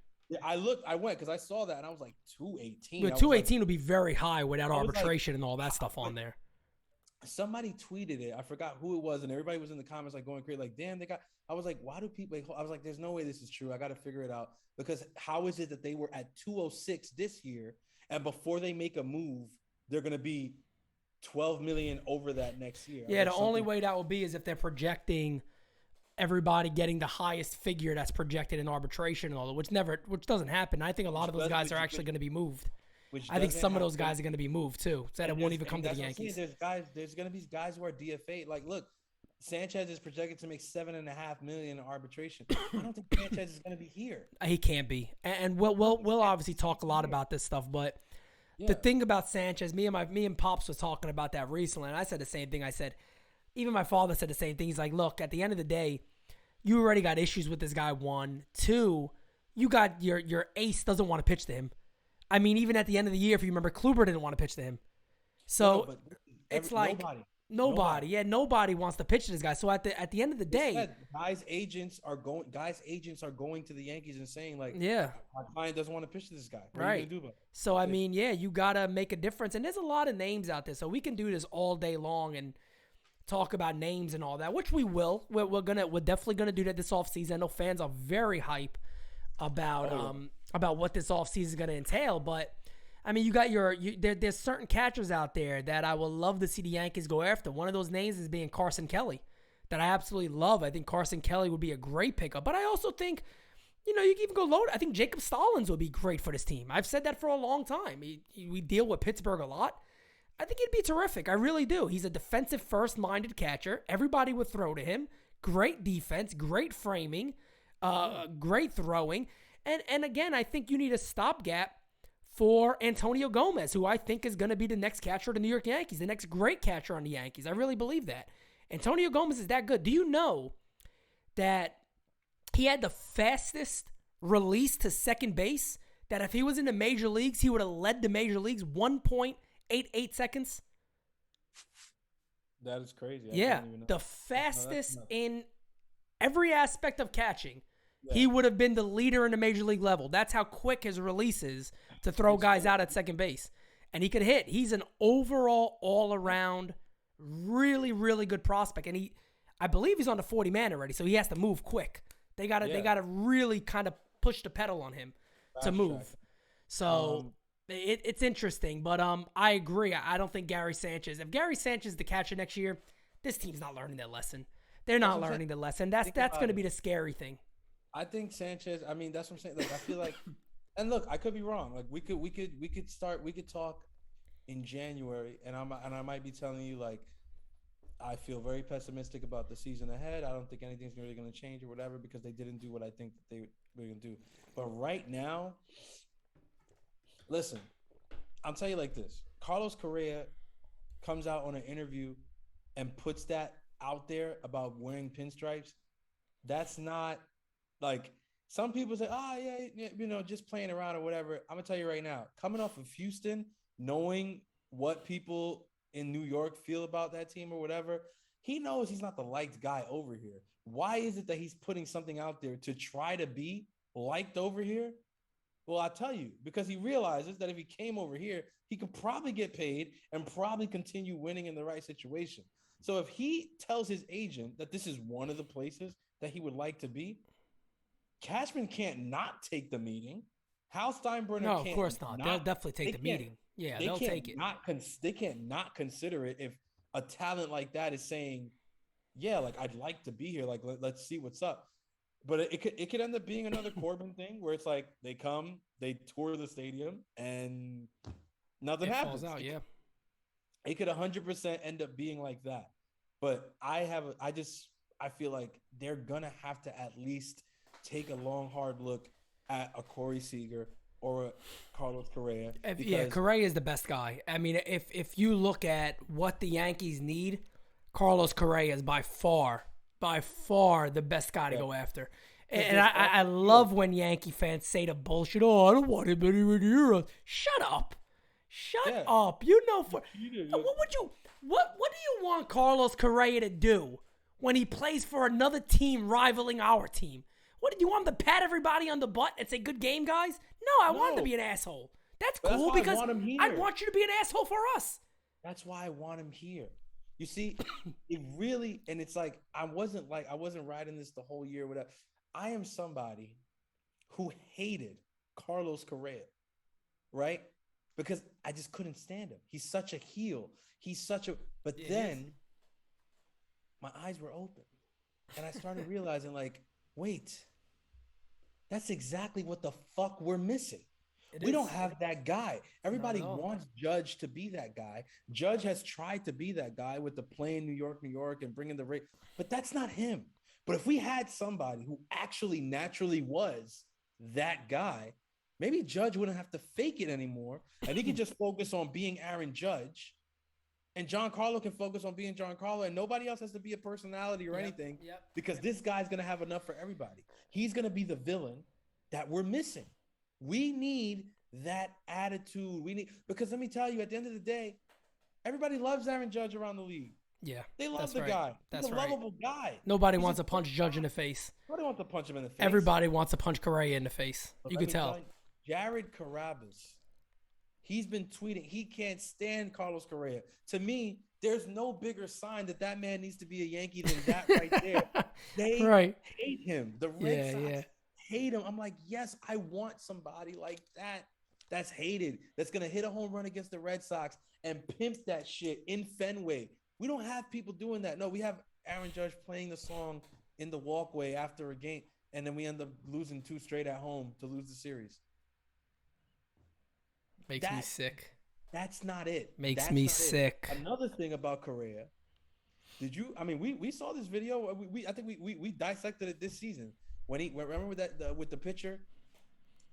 I went because I saw that and I was like 218. But 218 would be very high without arbitration and all that stuff on there. Somebody tweeted it. I forgot who it was, and everybody was in the comments like going crazy, like, "Damn, they got." I was like, "Why do people?" I was like, "There's no way this is true. I got to figure it out because how is it that they were at 206 this year?" And before they make a move, they're going to be 12 million over that next year. Yeah, the only way that will be is if they're projecting everybody getting the highest figure that's projected in arbitration and all that, which doesn't happen. I think a lot of those guys are actually going to be moved. which I think doesn't some of those happen. guys are going to be moved too, so that it And won't even come to the that's what I'm saying. Yankees. There's going to be guys who are DFA. Like, look, Sanchez is projected to make $7.5 million in arbitration. I don't think Sanchez is going to be here. He can't be, and we'll obviously talk a lot about this stuff. But the thing about Sanchez, me and Pops was talking about that recently, and I said the same thing. I said, even my father said the same thing. He's like, look, at the end of the day, you already got issues with this guy. 1, 2, you got your ace doesn't want to pitch to him. I mean, even at the end of the year, if you remember, Kluber didn't want to pitch to him. So it's like nobody wants to pitch to this guy. So at the end of the day, guys' agents are going to the Yankees and saying like, our client doesn't want to pitch to this guy. What are you gonna do about it? So I mean, you gotta make a difference. And there's a lot of names out there, so we can do this all day long and talk about names and all that, which we will. We're definitely gonna do that this offseason. I know fans are very hype about what this offseason is gonna entail, but I mean, you got there's certain catchers out there that I would love to see the Yankees go after. One of those names is being Carson Kelly, that I absolutely love. I think Carson Kelly would be a great pickup, but I also think, you can even go low. I think Jacob Stallings would be great for this team. I've said that for a long time. We deal with Pittsburgh a lot. I think he'd be terrific. I really do. He's a defensive first-minded catcher. Everybody would throw to him. Great defense, great framing, great throwing. And again, I think you need a stopgap for Antonio Gomez, who I think is going to be the next catcher of the New York Yankees, the next great catcher on the Yankees. I really believe that. Antonio Gomez is that good. Do you know that he had the fastest release to second base? That if he was in the major leagues, he would have led the major leagues 1.88 seconds? That is crazy. The fastest in every aspect of catching. He would have been the leader in the major league level. That's how quick his release is to throw guys out at second base. And he could hit. He's an overall, all-around, really, really good prospect. And I believe he's on the 40-man already, so he has to move quick. They gotta really kind of push the pedal on him to move. So it's interesting. But I agree. I don't think Gary Sanchez. If Gary Sanchez is the catcher next year, this team's not learning their lesson. They're not learning the lesson. That's going to be the scary thing. I think Sanchez. I mean, that's what I'm saying. Like, I feel like, and look, I could be wrong. Like, we could talk in January, and I might be telling you like, I feel very pessimistic about the season ahead. I don't think anything's really going to change or whatever because they didn't do what I think that they were going to do. But right now, listen, I'll tell you like this: Carlos Correa comes out on an interview and puts that out there about wearing pinstripes. That's not. Like, some people say, just playing around or whatever. I'm going to tell you right now, coming off of Houston, knowing what people in New York feel about that team or whatever, he knows he's not the liked guy over here. Why is it that he's putting something out there to try to be liked over here? Well, I'll tell you, because he realizes that if he came over here, he could probably get paid and probably continue winning in the right situation. So if he tells his agent that this is one of the places that he would like to be, Cashman can't not take the meeting. Hal Steinbrenner can't. No, of course not. They'll definitely take the meeting. Yeah, they'll take it. They can't not consider it if a talent like that is saying, yeah, like, I'd like to be here. Like, let's see what's up. But it could end up being another Corbin thing where it's like they come, they tour the stadium, and nothing happens. Falls out, yeah. It could 100% end up being like that. But I feel like they're going to have to at least take a long, hard look at a Corey Seager or a Carlos Correa. Correa is the best guy. I mean, if you look at what the Yankees need, Carlos Correa is by far the best guy to go after. And I love when Yankee fans say the bullshit, oh, I don't want him anywhere near us. Shut up. Shut up. You know, what do you want Carlos Correa to do when he plays for another team rivaling our team? What, do you want him to pat everybody on the butt and say, good game, guys? No, I want him to be an asshole. That's cool because I want you to be an asshole for us. That's why I want him here. You see, it really, and it's like, I wasn't riding this the whole year, whatever. I am somebody who hated Carlos Correa, right? Because I just couldn't stand him. He's such a heel. But then my eyes were open and I started realizing, like, wait, that's exactly what the fuck we're missing. We don't have that guy. Everybody Not at all. wants Judge to be that guy. Judge has tried to be that guy with the playing New York, and bringing the rate, but that's not him. But if we had somebody who actually naturally was that guy, maybe Judge wouldn't have to fake it anymore, and he could just focus on being Aaron Judge, and Giancarlo can focus on being Giancarlo, and nobody else has to be a personality or anything, because this guy's going to have enough for everybody. He's going to be the villain that we're missing. We need that attitude. Because let me tell you, at the end of the day, everybody loves Aaron Judge around the league. Yeah. They love the guy. He's a lovable guy. Nobody wants to punch Judge in the face. Nobody wants to punch him in the face. Everybody wants to punch Correa in the face. But you could tell. Jared Carrabis, he's been tweeting. He can't stand Carlos Correa. To me, there's no bigger sign that man needs to be a Yankee than that right there. They hate him. The Red Sox hate him. I'm like, yes, I want somebody like that. That's hated. That's going to hit a home run against the Red Sox and pimp that shit in Fenway. We don't have people doing that. No, we have Aaron Judge playing the song in the walkway after a game, and then we end up losing 2 straight at home to lose the series. Makes me sick. That's not it. Makes me sick. Another thing about Correa, we saw this video. I think we dissected it this season. Remember with the pitcher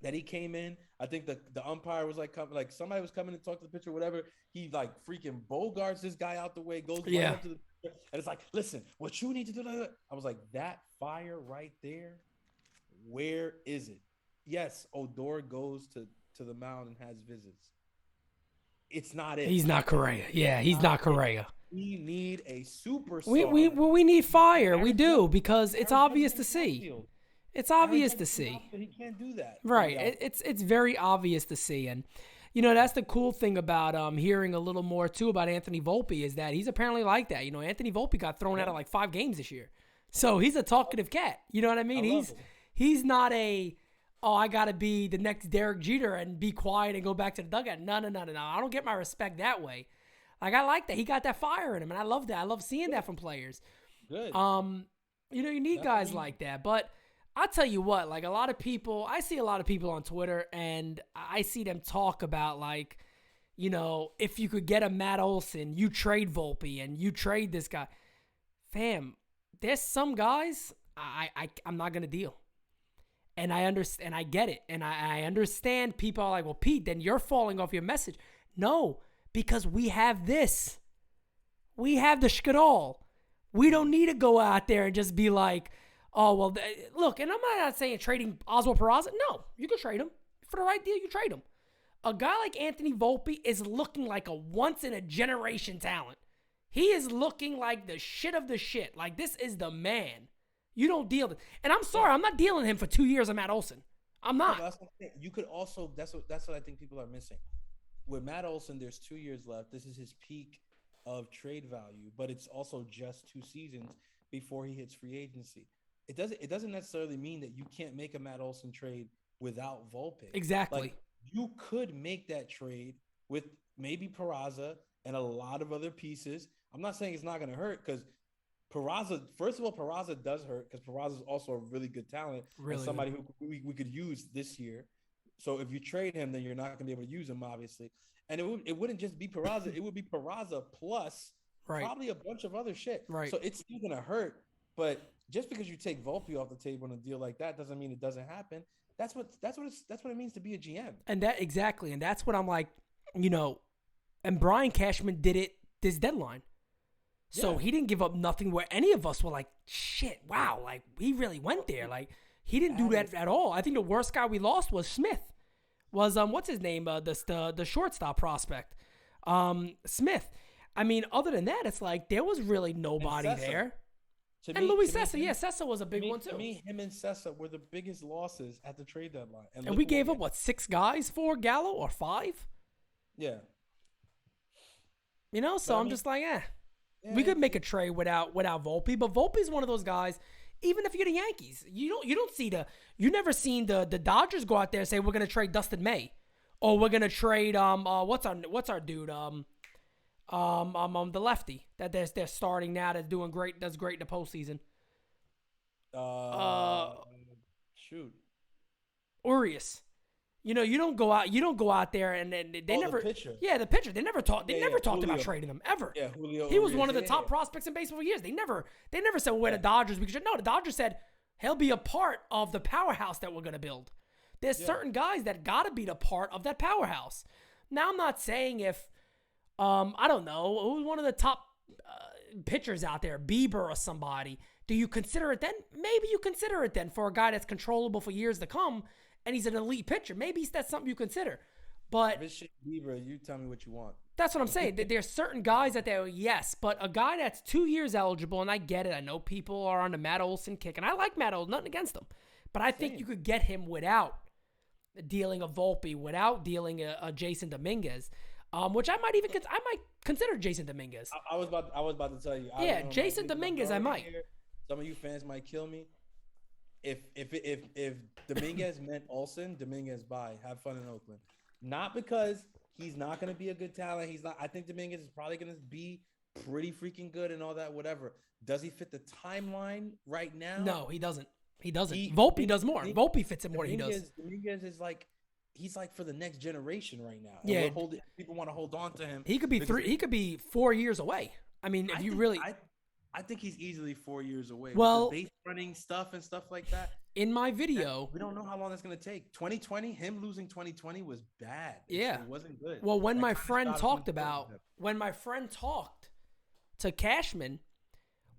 that he came in. I think the umpire was like somebody was coming to talk to the pitcher, whatever. He like freaking bogarts this guy out the way, goes right up to the pitcher, and it's like, listen, what you need to do. I was like, that fire right there. Where is it? Yes, Odor goes to the mound and has visits. It's not it. He's not Correa. Yeah, he's not Correa. We need a superstar. We need fire. We do, because it's obvious to see. It's obvious to see. He can't do that. Right. It's very obvious to see. And, that's the cool thing about hearing a little more, too, about Anthony Volpe is that he's apparently like that. Anthony Volpe got thrown out of like 5 games this year. So he's a talkative cat. You know what I mean? He's not I got to be the next Derek Jeter and be quiet and go back to the dugout. No. I don't get my respect that way. Like, I like that. He got that fire in him, and I love that. I love seeing that from players. Good. You need guys like that. But I'll tell you what, like I see a lot of people on Twitter, and I see them talk about like, if you could get a Matt Olson, you trade Volpe and you trade this guy. Fam, there's some guys I'm not going to deal. And I understand, and I get it. And I understand people are like, well, Pete, then you're falling off your message. No, because we have this. We have the Shkadal. We don't need to go out there and just be like, oh, well, look, and I'm not saying trading Oswald Peraza. No, you can trade him. For the right deal, you trade him. A guy like Anthony Volpe is looking like a once-in-a-generation talent. He is looking like the shit of the shit. Like, this is the man. You don't deal with, and I'm sorry, I'm not dealing him for 2 years of Matt Olson. I'm not. No, you could also, that's what I think people are missing. With Matt Olson, there's 2 years left. This is his peak of trade value, but it's also just 2 seasons before he hits free agency. It doesn't necessarily mean that you can't make a Matt Olson trade without Volpe. Exactly. Like, you could make that trade with maybe Peraza and a lot of other pieces. I'm not saying it's not going to hurt, because Peraza, first of all, Peraza does hurt because Peraza is also a really good talent, and somebody who we could use this year. So if you trade him, then you're not going to be able to use him, obviously. And it wouldn't just be Peraza; it would be Peraza plus probably a bunch of other shit. Right. So it's still going to hurt. But just because you take Volpe off the table in a deal like that doesn't mean it doesn't happen. That's what it means to be a GM. And that's what I'm like, and Brian Cashman did it this deadline. So he didn't give up nothing where any of us were like, shit, wow, like he really went there. Like he didn't do that at all. I think the worst guy we lost was Smith. What's his name? The shortstop prospect. Smith. I mean, other than that, it's like there was really nobody there. And Luis Cessa, Cessa was a big one too. To me, him and Cessa were the biggest losses at the trade deadline. And we gave up 6 guys for Gallo or 5? Yeah. So I'm just like, we could make a trade without Volpe, but Volpe's one of those guys. Even if you're the Yankees, you never seen the Dodgers go out there and say we're gonna trade Dustin May, or we're gonna trade what's our dude the lefty that they're starting now that's doing great, does great in the postseason. Urias. You know, you don't go out there and they never. The pitcher. Yeah, the pitcher. They never talked. They never talked about Julio. trading him ever. Yeah, Julio. He was one of the top prospects in baseball for years. They never said we're the Dodgers. No, the Dodgers said he'll be a part of the powerhouse that we're gonna build. There's certain guys that gotta be the part of that powerhouse. Now I'm not saying if I don't know who's one of the top pitchers out there, Bieber or somebody. Do you consider it then? Maybe you consider it then for a guy that's controllable for years to come, and he's an elite pitcher. Maybe that's something you consider. But if it's shit Bieber, you tell me what you want. That's what I'm saying. There's certain guys that they're yes, but a guy that's 2 years eligible, and I get it. I know people are on the Matt Olson kick, and I like Matt Olson, nothing against him. But I think you could get him without dealing a Volpe, without dealing a Jason Dominguez, which I might consider Jason Dominguez. I was about to tell you. Yeah, Jason Dominguez, I might. Some of you fans might kill me. If Dominguez meant Olsen, Dominguez bye. Have fun in Oakland. Not because he's not going to be a good talent. He's not. I think Dominguez is probably going to be pretty freaking good and all that. Whatever. Does he fit the timeline right now? No, he doesn't. Volpe does more. Volpe fits it more than he does. Dominguez is like. He's like for the next generation right now. Yeah, people want to hold on to him. He could be He could be 4 years away. I mean, if you really. I think he's easily 4 years away. Well, with the base running stuff and stuff like that. In my video, we don't know how long that's going to take. 2020, him losing 2020 was bad. Yeah, it wasn't good. Well, when my friend talked to Cashman,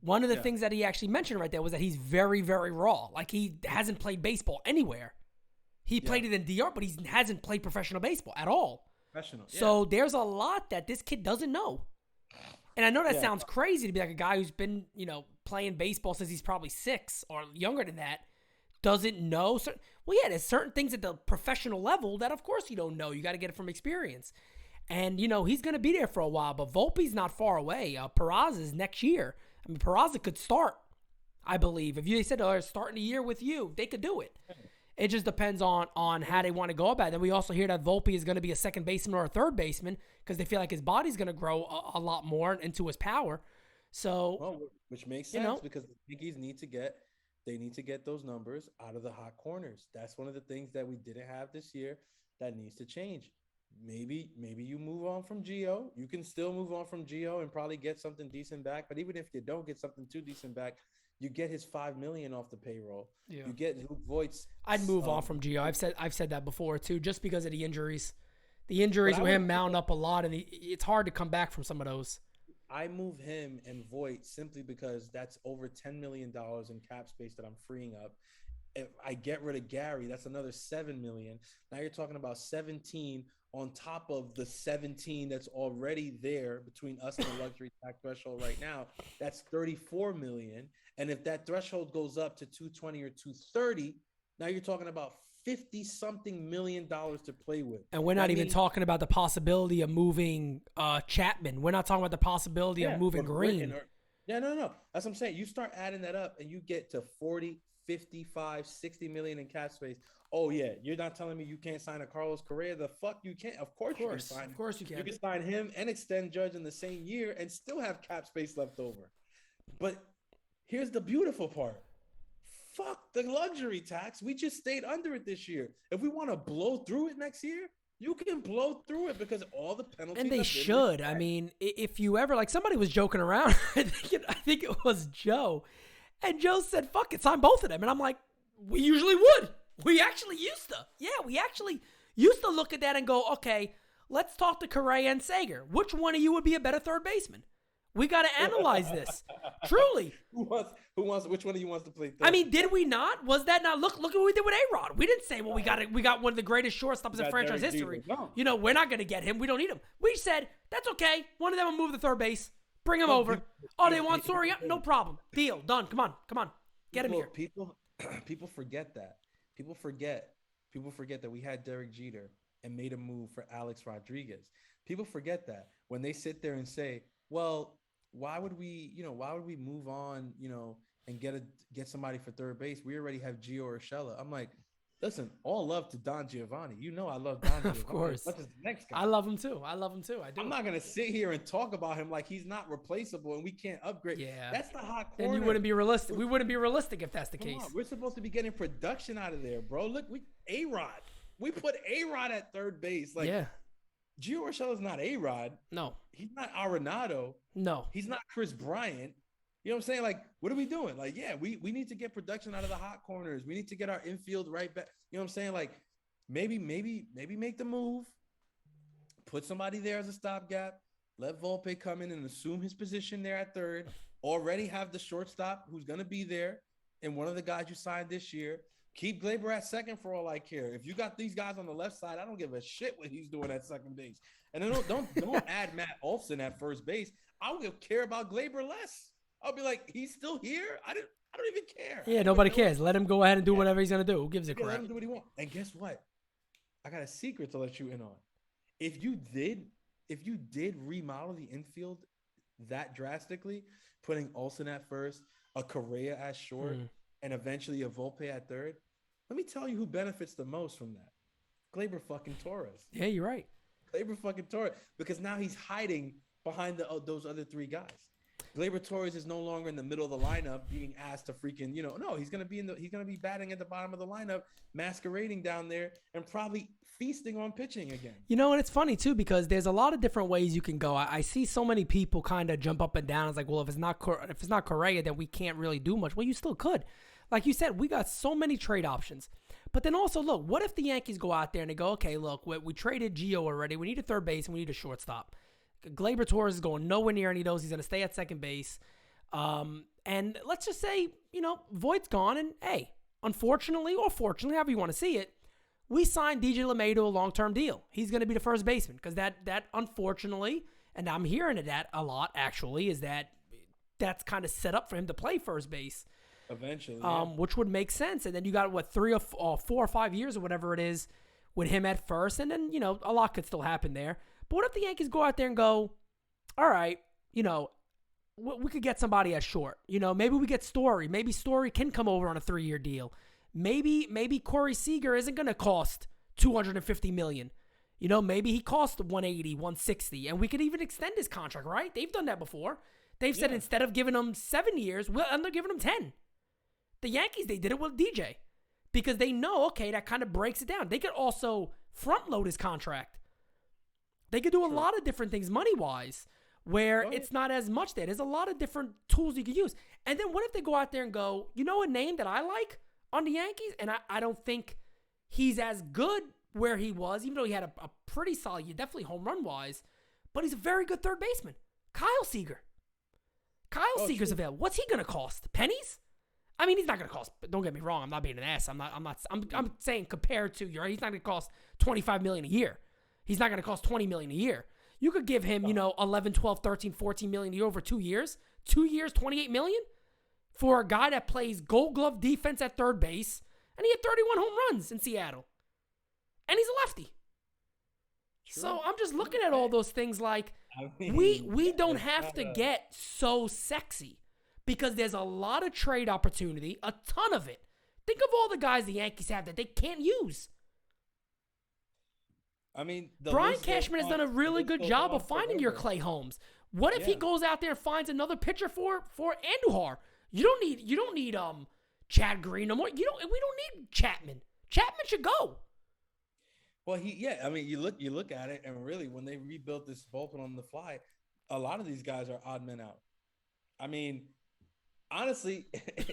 one of the things that he actually mentioned right there was that he's very, very raw. Like he hasn't played baseball anywhere. He played it in DR, but he hasn't played professional baseball at all. So there's a lot that this kid doesn't know. And I know that sounds crazy to be like a guy who's been, playing baseball since he's probably 6 or younger than that, doesn't know. There's certain things at the professional level that, of course, you don't know. You got to get it from experience. And, he's going to be there for a while, but Volpe's not far away. Peraza is next year. I mean, Peraza could start, I believe. If they said, they're starting the year with you, they could do it. It just depends on how they want to go about it. Then we also hear that Volpe is going to be a second baseman or a third baseman because they feel like his body's going to grow a lot more into his power. So, which makes sense because the Yankees need to get those numbers out of the hot corners. That's one of the things that we didn't have this year that needs to change. Maybe you move on from Gio. You can still move on from Gio and probably get something decent back. But even if you don't get something too decent back, you get his $5 million off the payroll. Yeah. You get Luke Voigt's. I'd move on from Gio. I've said that before too, just because of the injuries. The injuries with him mount up a lot, and it's hard to come back from some of those. I move him and Voigt simply because that's over $10 million in cap space that I'm freeing up. If I get rid of Gary, that's another $7 million. Now you're talking about 17 on top of the 17 that's already there between us and the luxury tax threshold right now. That's $34 million. And if that threshold goes up to 220 or 230, now you're talking about $50-something million to play with. And we're not even talking about the possibility of moving Chapman. We're not talking about the possibility of moving Green. No. That's what I'm saying. You start adding that up and you get to 40, 55, 60 million in cap space. Oh, yeah. You're not telling me you can't sign a Carlos Correa? The fuck you can't. Of course you can sign him. Of course you can. You can sign him and extend Judge in the same year and still have cap space left over. But here's the beautiful part. Fuck the luxury tax. We just stayed under it this year. If we want to blow through it next year, you can blow through it because all the penalties. And they should. I mean, if you ever, like somebody was joking around, I think it was Joe. And Joe said, fuck it, sign both of them. And I'm like, we usually would. We actually used to. Yeah, we actually used to look at that and go, okay, let's talk to Correa and Sager. Which one of you would be a better third baseman? We got to analyze this. Truly. Which one of you wants to play third? I mean, did we not? Was that not? Look at what we did with A-Rod. We didn't say, well, we got one of the greatest shortstops in franchise history. No. We're not going to get him. We don't need him. We said, that's okay. One of them will move the third base. Bring him over. They want Soria? No problem. Deal. Done. Come on. Get him here. People forget that. People forget that we had Derek Jeter and made a move for Alex Rodriguez. People forget that when they sit there and say, well, why would we move on, and get somebody for third base? We already have Gio Urshela. I'm like, listen, all love to Don Giovanni. I love Don Giovanni. Of course. What's his next guy? I love him too. I do. I'm not going to sit here and talk about him like he's not replaceable and we can't upgrade. Yeah. That's the hot corner. Then you wouldn't be realistic. We wouldn't be realistic if that's the case. We're supposed to be getting production out of there, bro. Look, A-Rod. We put A-Rod at third base. Like, yeah. Gio Urshela is not A-Rod. No. He's not Arenado. No. He's not Chris Bryant. You know what I'm saying? Like, what are we doing? Like, yeah, we need to get production out of the hot corners. We need to get our infield right back. You know what I'm saying? Like, maybe make the move. Put somebody there as a stopgap. Let Volpe come in and assume his position there at third. Already have the shortstop who's going to be there and one of the guys you signed this year. Keep Gleyber at second for all I care. If you got these guys on the left side, I don't give a shit what he's doing at second base. And then don't add Matt Olson at first base. I don't care about Gleyber less. I'll be like, he's still here. I don't even care. Yeah, nobody cares. Let him go ahead and do whatever he's gonna do. Who gives a crap? Let him do what he wants. And guess what? I got a secret to let you in on. If you did remodel the infield that drastically, putting Olsen at first, a Correa at short, and eventually a Volpe at third, let me tell you who benefits the most from that. Gleyber fucking Torres. Yeah, you're right. Gleyber fucking Torres, because now he's hiding behind those other three guys. Gleyber Torres is no longer in the middle of the lineup being asked to freaking, no, he's gonna be batting at the bottom of the lineup, masquerading down there, and probably feasting on pitching again. And it's funny too because there's a lot of different ways you can go. I see so many people kind of jump up and down. It's like, well, if it's not Correa, then we can't really do much. Well, you still could. Like you said, we got so many trade options. But then also, look, what if the Yankees go out there and they go, okay, look, we traded Gio already. We need a third base and we need a shortstop. Gleyber Torres is going nowhere near any of those. He's going to stay at second base. And let's just say, Voigt's gone. And, hey, unfortunately or fortunately, however you want to see it, we signed DJ LeMay to a long-term deal. He's going to be the first baseman because that unfortunately, and I'm hearing that a lot actually, is that's kind of set up for him to play first base. Eventually. Which would make sense. And then you got, 4 or 5 years or whatever it is with him at first. And then, a lot could still happen there. But what if the Yankees go out there and go, all right, we could get somebody at short. Maybe we get Story. Maybe Story can come over on a 3-year deal. Maybe Corey Seager isn't going to cost $250 million. Maybe he costs $180, $160, and we could even extend his contract, right? They've done that before. They've said instead of giving him 7 years, we'll end up giving him 10. The Yankees, they did it with DJ because they know, okay, that kind of breaks it down. They could also front load his contract. They could do a lot of different things money-wise where it's not as much there. There's a lot of different tools you could use. And then what if they go out there and go, a name that I like on the Yankees? And I don't think he's as good where he was, even though he had a pretty solid year, definitely home run-wise, but he's a very good third baseman. Kyle Seager. Seager's available. What's he going to cost? Pennies? I mean, he's not going to cost, don't get me wrong, I'm not being an ass. I'm saying compared to, he's not going to cost $25 million a year. He's not going to cost $20 million a year. You could give him, 11, 12, 13, 14 million a year over 2 years. 2 years, $28 million for a guy that plays Gold Glove defense at third base, and he had 31 home runs in Seattle. And he's a lefty. True. So I'm just looking at all those things like we don't have to get so sexy because there's a lot of trade opportunity, a ton of it. Think of all the guys the Yankees have that they can't use. I mean, Brian Cashman has done a really good job of finding your Clay Holmes. What if he goes out there and finds another pitcher for Andujar? You don't need Chad Green no more. We don't need Chapman. Chapman should go. Well, I mean, you look at it, and really, when they rebuilt this bullpen on the fly, a lot of these guys are odd men out. I mean, honestly,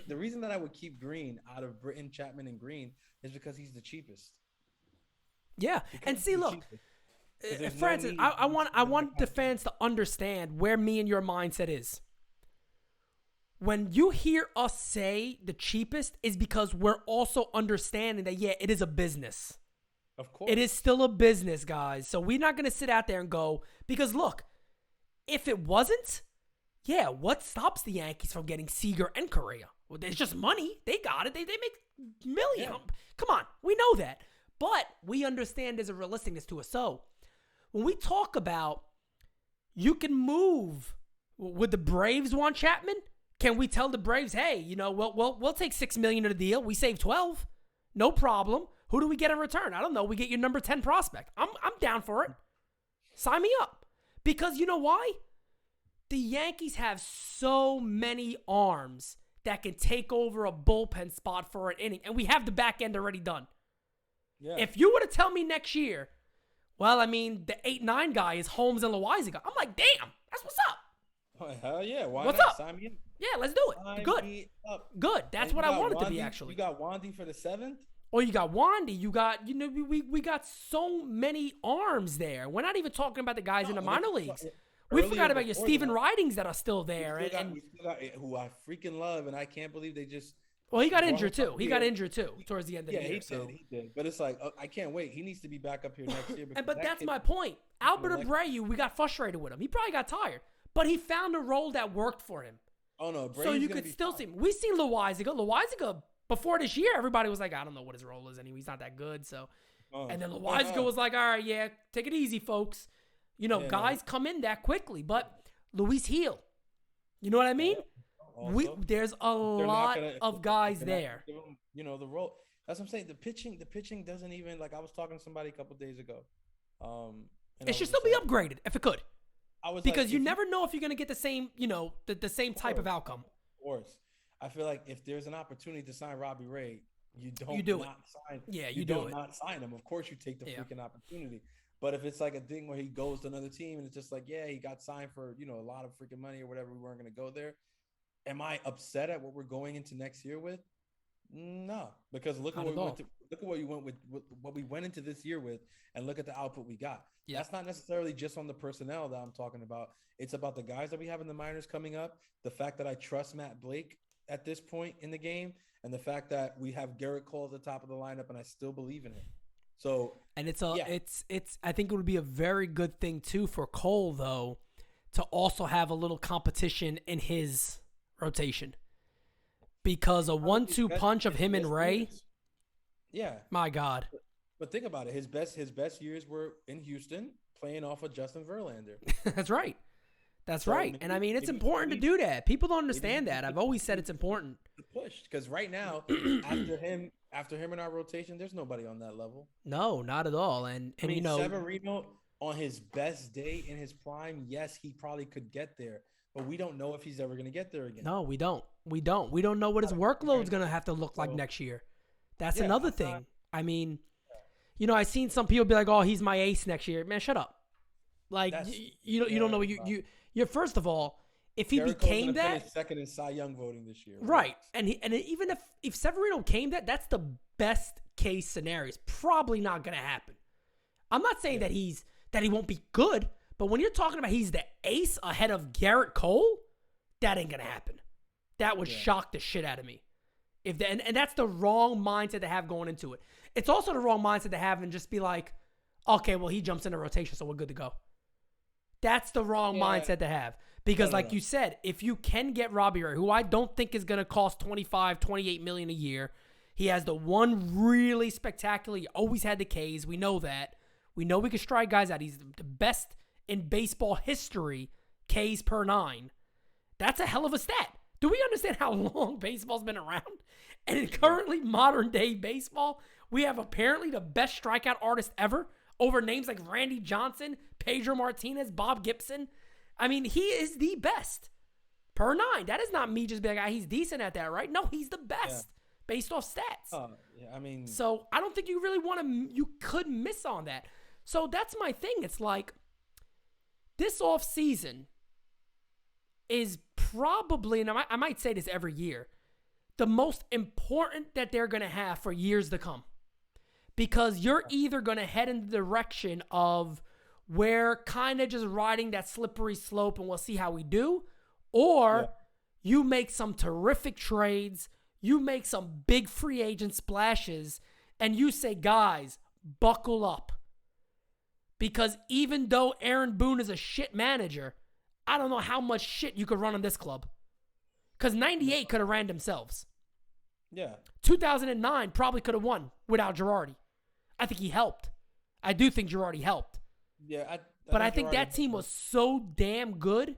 the reason that I would keep Green out of Britton, Chapman, and Green is because he's the cheapest. Yeah, and see, look, Francis, I want the fans to understand where me and your mindset is. When you hear us say the cheapest is because we're also understanding that, it is a business. Of course. It is still a business, guys. So we're not going to sit out there and go, because look, if it wasn't, what stops the Yankees from getting Seager and Correa? Well, there's just money. They got it. They make millions. Yeah. Come on. We know that. But we understand there's a realisticness to it. So when we talk about you can move, would the Braves want Chapman? Can we tell the Braves, hey, we'll take $6 million of the deal. We save 12. No problem. Who do we get in return? I don't know. We get your number 10 prospect. I'm down for it. Sign me up. Because you know why? The Yankees have so many arms that can take over a bullpen spot for an inning. And we have the back end already done. Yeah. If you were to tell me next year, well, I mean, the 8-9 guy is Holmes and Loizaga, I'm like, damn, that's what's up. Oh, hell yeah. Why What's not? up? Sign me in. Yeah, let's do it. Sign Good. me up. Good. That's And what you I got wanted to be, Wandy- actually. You got Wandy for the 7th? Or you got Wandy. You got, we got so many arms there. We're not even talking about the guys in the minor leagues. We forgot about your Steven Ridings that are still there. We still got who I freaking love, and I can't believe they just. Well, he got injured too. He got injured too towards the end of the year. Yeah, he did. But it's like, I can't wait. He needs to be back up here next year. But that's my point. Albert Abreu, we got frustrated with him. He probably got tired. But he found a role that worked for him. Oh, no. So you could still see him. We seen Loizaga. Loizaga, before this year, everybody was like, I don't know what his role is anyway. He's not that good. So, and then Loizaga was like, all right, yeah, take it easy, folks. You know, guys come in that quickly. But Luis Heel, you know what I mean? Also, there's a lot of guys there. Give them, you know, the role. That's what I'm saying. The pitching doesn't even, like, I was talking to somebody a couple days ago. It should still be upgraded if it could. Because you never know if you're going to get the same, you know, the same type of outcome. Of course. I feel like if there's an opportunity to sign Robbie Ray, you don't sign. Yeah, you don't not sign him. Of course, you take the freaking opportunity. But if it's like a thing where he goes to another team and it's just like, yeah, he got signed for, you know, a lot of freaking money or whatever, we weren't going to go there. Am I upset at what we're going into next year with? No, because look at what we went into this year with, and look at the output we got. Yeah. That's not necessarily just on the personnel that I'm talking about. It's about the guys that we have in the minors coming up, the fact that I trust Matt Blake at this point in the game, and the fact that we have Garrett Cole at the top of the lineup, and I still believe in him. So, and it's I think it would be a very good thing too for Cole, though, to also have a little competition in his rotation. Because a 1-2 punch of him and Ray, my God. But think about it. His best years were in Houston, playing off of Justin Verlander. That's right. That's right. And I mean, it's important to do that. People don't understand that. I've always said it's important. Push, because right now, after him in our rotation, there's nobody on that level. No, not at all. And I mean, you know, Severino on his best day in his prime, yes, he probably could get there. But we don't know if he's ever going to get there again. No, we don't. We don't know what his workload's going to have to look like next year. That's another thing. I mean, you know, I've seen some people be like, "Oh, he's my ace next year." Man, shut up. Like you don't know what you're first of all, if he became that, second in Cy Young voting this year. Right. And even if Severino came that's the best case scenario. It's probably not going to happen. I'm not saying that he won't be good. But when you're talking about he's the ace ahead of Garrett Cole, that ain't going to happen. That would shock the shit out of me. And that's the wrong mindset to have going into it. It's also the wrong mindset to have and just be like, okay, well, he jumps into rotation, so we're good to go. That's the wrong mindset to have. Because you said, if you can get Robbie Ray, who I don't think is going to cost $25, $28 million a year, he has the one really spectacular, he always had the Ks. We know that. We know we can strike guys out. He's the best in baseball history, Ks per 9. That's a hell of a stat. Do we understand how long baseball's been around? And in currently modern day baseball, we have apparently the best strikeout artist ever over names like Randy Johnson, Pedro Martinez, Bob Gibson. I mean, he is the best per 9. That is not me just being like, he's decent at that, right? No, he's the best based off stats. I mean, so I don't think you really you could miss on that. So that's my thing. It's like, this offseason is probably, and I might say this every year, the most important that they're going to have for years to come. Because you're either going to head in the direction of where kind of just riding that slippery slope and we'll see how we do, or you make some terrific trades, you make some big free agent splashes, and you say, guys, buckle up. Because even though Aaron Boone is a shit manager, I don't know how much shit you could run on this club. Because 98 could have ran themselves. Yeah. 2009 probably could have won without Girardi. I think he helped. I do think Girardi helped. Yeah. I think that team was so damn good.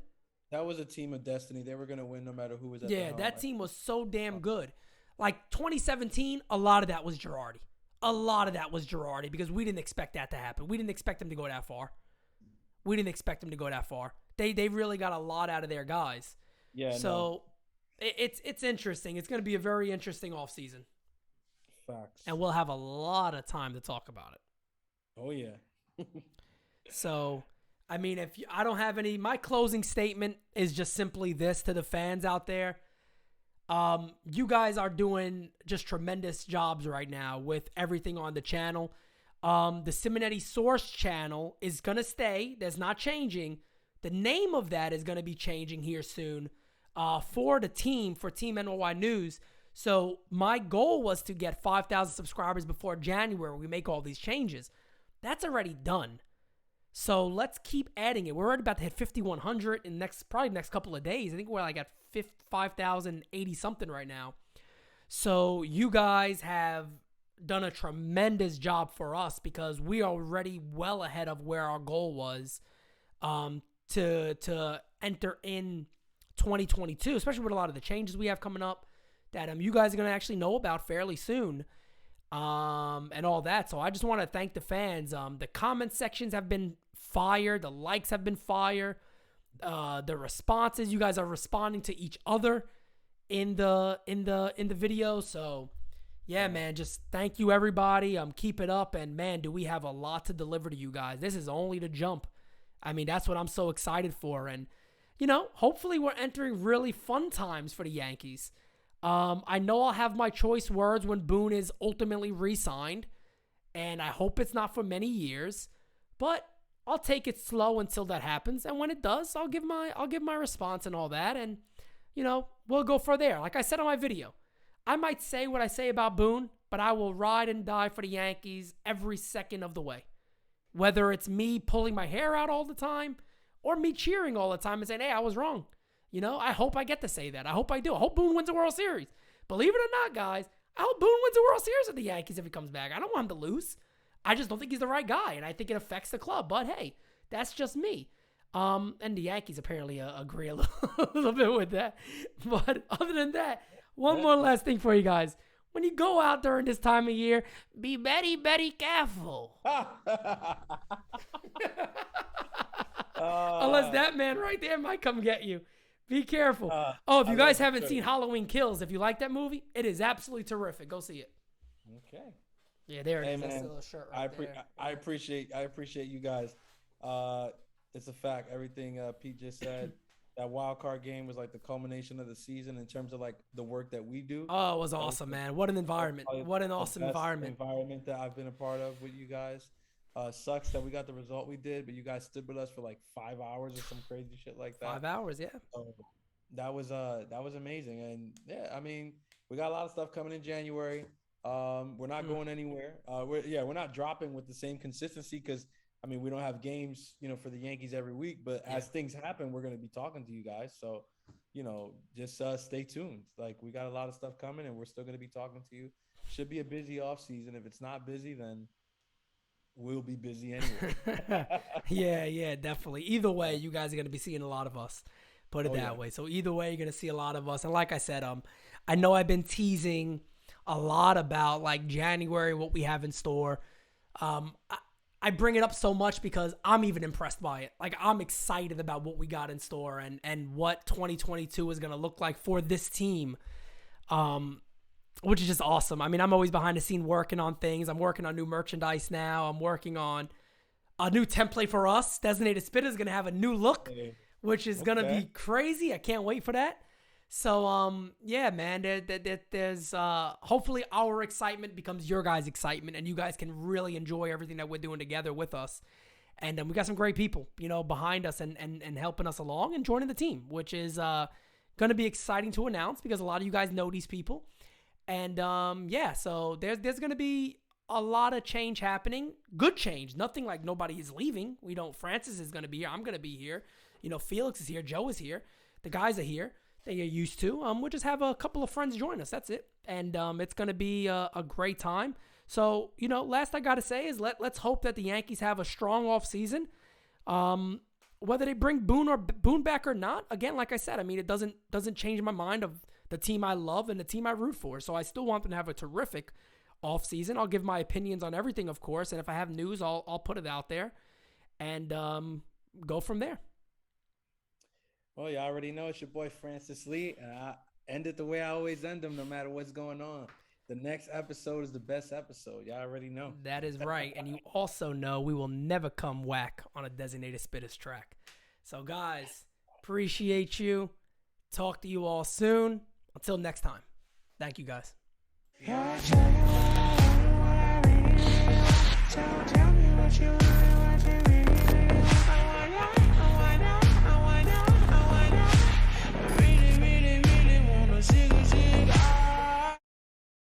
That was a team of destiny. They were going to win no matter who was at the helm. Yeah, that team was so damn good. Like 2017, a lot of that was Girardi. Because we didn't expect that to happen. We didn't expect them to go that far. They really got a lot out of their guys. Yeah. So it's interesting. It's going to be a very interesting offseason. Facts. and we'll have a lot of time to talk about it. Oh yeah. So, I mean, I don't have any, my closing statement is just simply this to the fans out there. You guys are doing just tremendous jobs right now with everything on the channel. The Simonetti Source channel is going to stay. That's not changing. The name of that is going to be changing here soon for Team NYY News. So my goal was to get 5,000 subscribers before January. We make all these changes. That's already done. So let's keep adding it. We're already about to hit 5,100 in probably next couple of days. I think we're like at 5,080 something right now. So you guys have done a tremendous job for us because we are already well ahead of where our goal was to enter in 2022, especially with a lot of the changes we have coming up that you guys are going to actually know about fairly soon. And all that. So I just want to thank the fans. The comment sections have been fire. The likes have been fire. The responses, you guys are responding to each other in the video. So yeah, man, just thank you everybody. Keep it up, and man, do we have a lot to deliver to you guys. This is only the jump. I mean, that's what I'm so excited for. And hopefully we're entering really fun times for the Yankees. I know I'll have my choice words when Boone is ultimately re-signed, and I hope it's not for many years, but I'll take it slow until that happens. And when it does, I'll give my response and all that. And, we'll go from there. Like I said on my video, I might say what I say about Boone, but I will ride and die for the Yankees every second of the way. Whether it's me pulling my hair out all the time or me cheering all the time and saying, hey, I was wrong. I hope I get to say that. I hope I do. I hope Boone wins the World Series. Believe it or not, guys, I hope Boone wins the World Series with the Yankees if he comes back. I don't want him to lose. I just don't think he's the right guy, and I think it affects the club. But hey, that's just me. And the Yankees apparently agree a little bit with that. But other than that, one more last thing for you guys. When you go out during this time of year, be very, very careful. Unless that man right there might come get you. Be careful. If you guys haven't seen Halloween Kills, if you like that movie, it is absolutely terrific. Go see it. Okay. Yeah, there it is. Man, That's the little shirt right there. I appreciate you guys. It's a fact. Everything Pete just said. That wild card game was like the culmination of the season in terms of like the work that we do. Oh, it was awesome, man. What an environment. What an awesome environment that I've been a part of with you guys. Sucks that we got the result we did, but you guys stood with us for like 5 hours or some crazy shit like that. 5 hours, yeah. That was amazing. And yeah, I mean, we got a lot of stuff coming in January. We're not going anywhere. We're not dropping with the same consistency because I mean, we don't have games, for the Yankees every week, but as things happen, we're going to be talking to you guys. So, just stay tuned. Like, we got a lot of stuff coming, and we're still going to be talking to you. Should be a busy off season. If it's not busy, then we'll be busy anyway. Yeah, definitely. Either way, you guys are going to be seeing a lot of us. Put it that way. So either way, you're going to see a lot of us. And like I said, I know I've been teasing a lot about like January, what we have in store. I bring it up so much because I'm even impressed by it. Like, I'm excited about what we got in store and what 2022 is going to look like for this team, which is just awesome. I mean, I'm always behind the scene working on things. I'm working on new merchandise now. I'm working on a new template for us. Designated Spittaz is going to have a new look, which is going to be crazy. I can't wait for that. So, yeah, man, there's hopefully our excitement becomes your guys' excitement, and you guys can really enjoy everything that we're doing together with us. And we got some great people, behind us and helping us along and joining the team, which is going to be exciting to announce because a lot of you guys know these people. And, so there's going to be a lot of change happening. Good change. Nothing like nobody is leaving. Francis is going to be here. I'm going to be here. Felix is here. Joe is here. The guys are here. That you're used to. We'll just have a couple of friends join us. That's it. And it's going to be a great time. So, last I got to say is let's hope that the Yankees have a strong offseason. Whether they bring Boone back or not, again, like I said, I mean, it doesn't change my mind of the team I love and the team I root for. So I still want them to have a terrific offseason. I'll give my opinions on everything, of course. And if I have news, I'll put it out there and go from there. Well, you already know it's your boy Francis Lee, and I end it the way I always end them, no matter what's going on. the next episode is the best episode. Y'all already know. That is right. And you also know we will never come whack on a Designated Spittaz track. So, guys, appreciate you. Talk to you all soon. Until next time. Thank you, guys.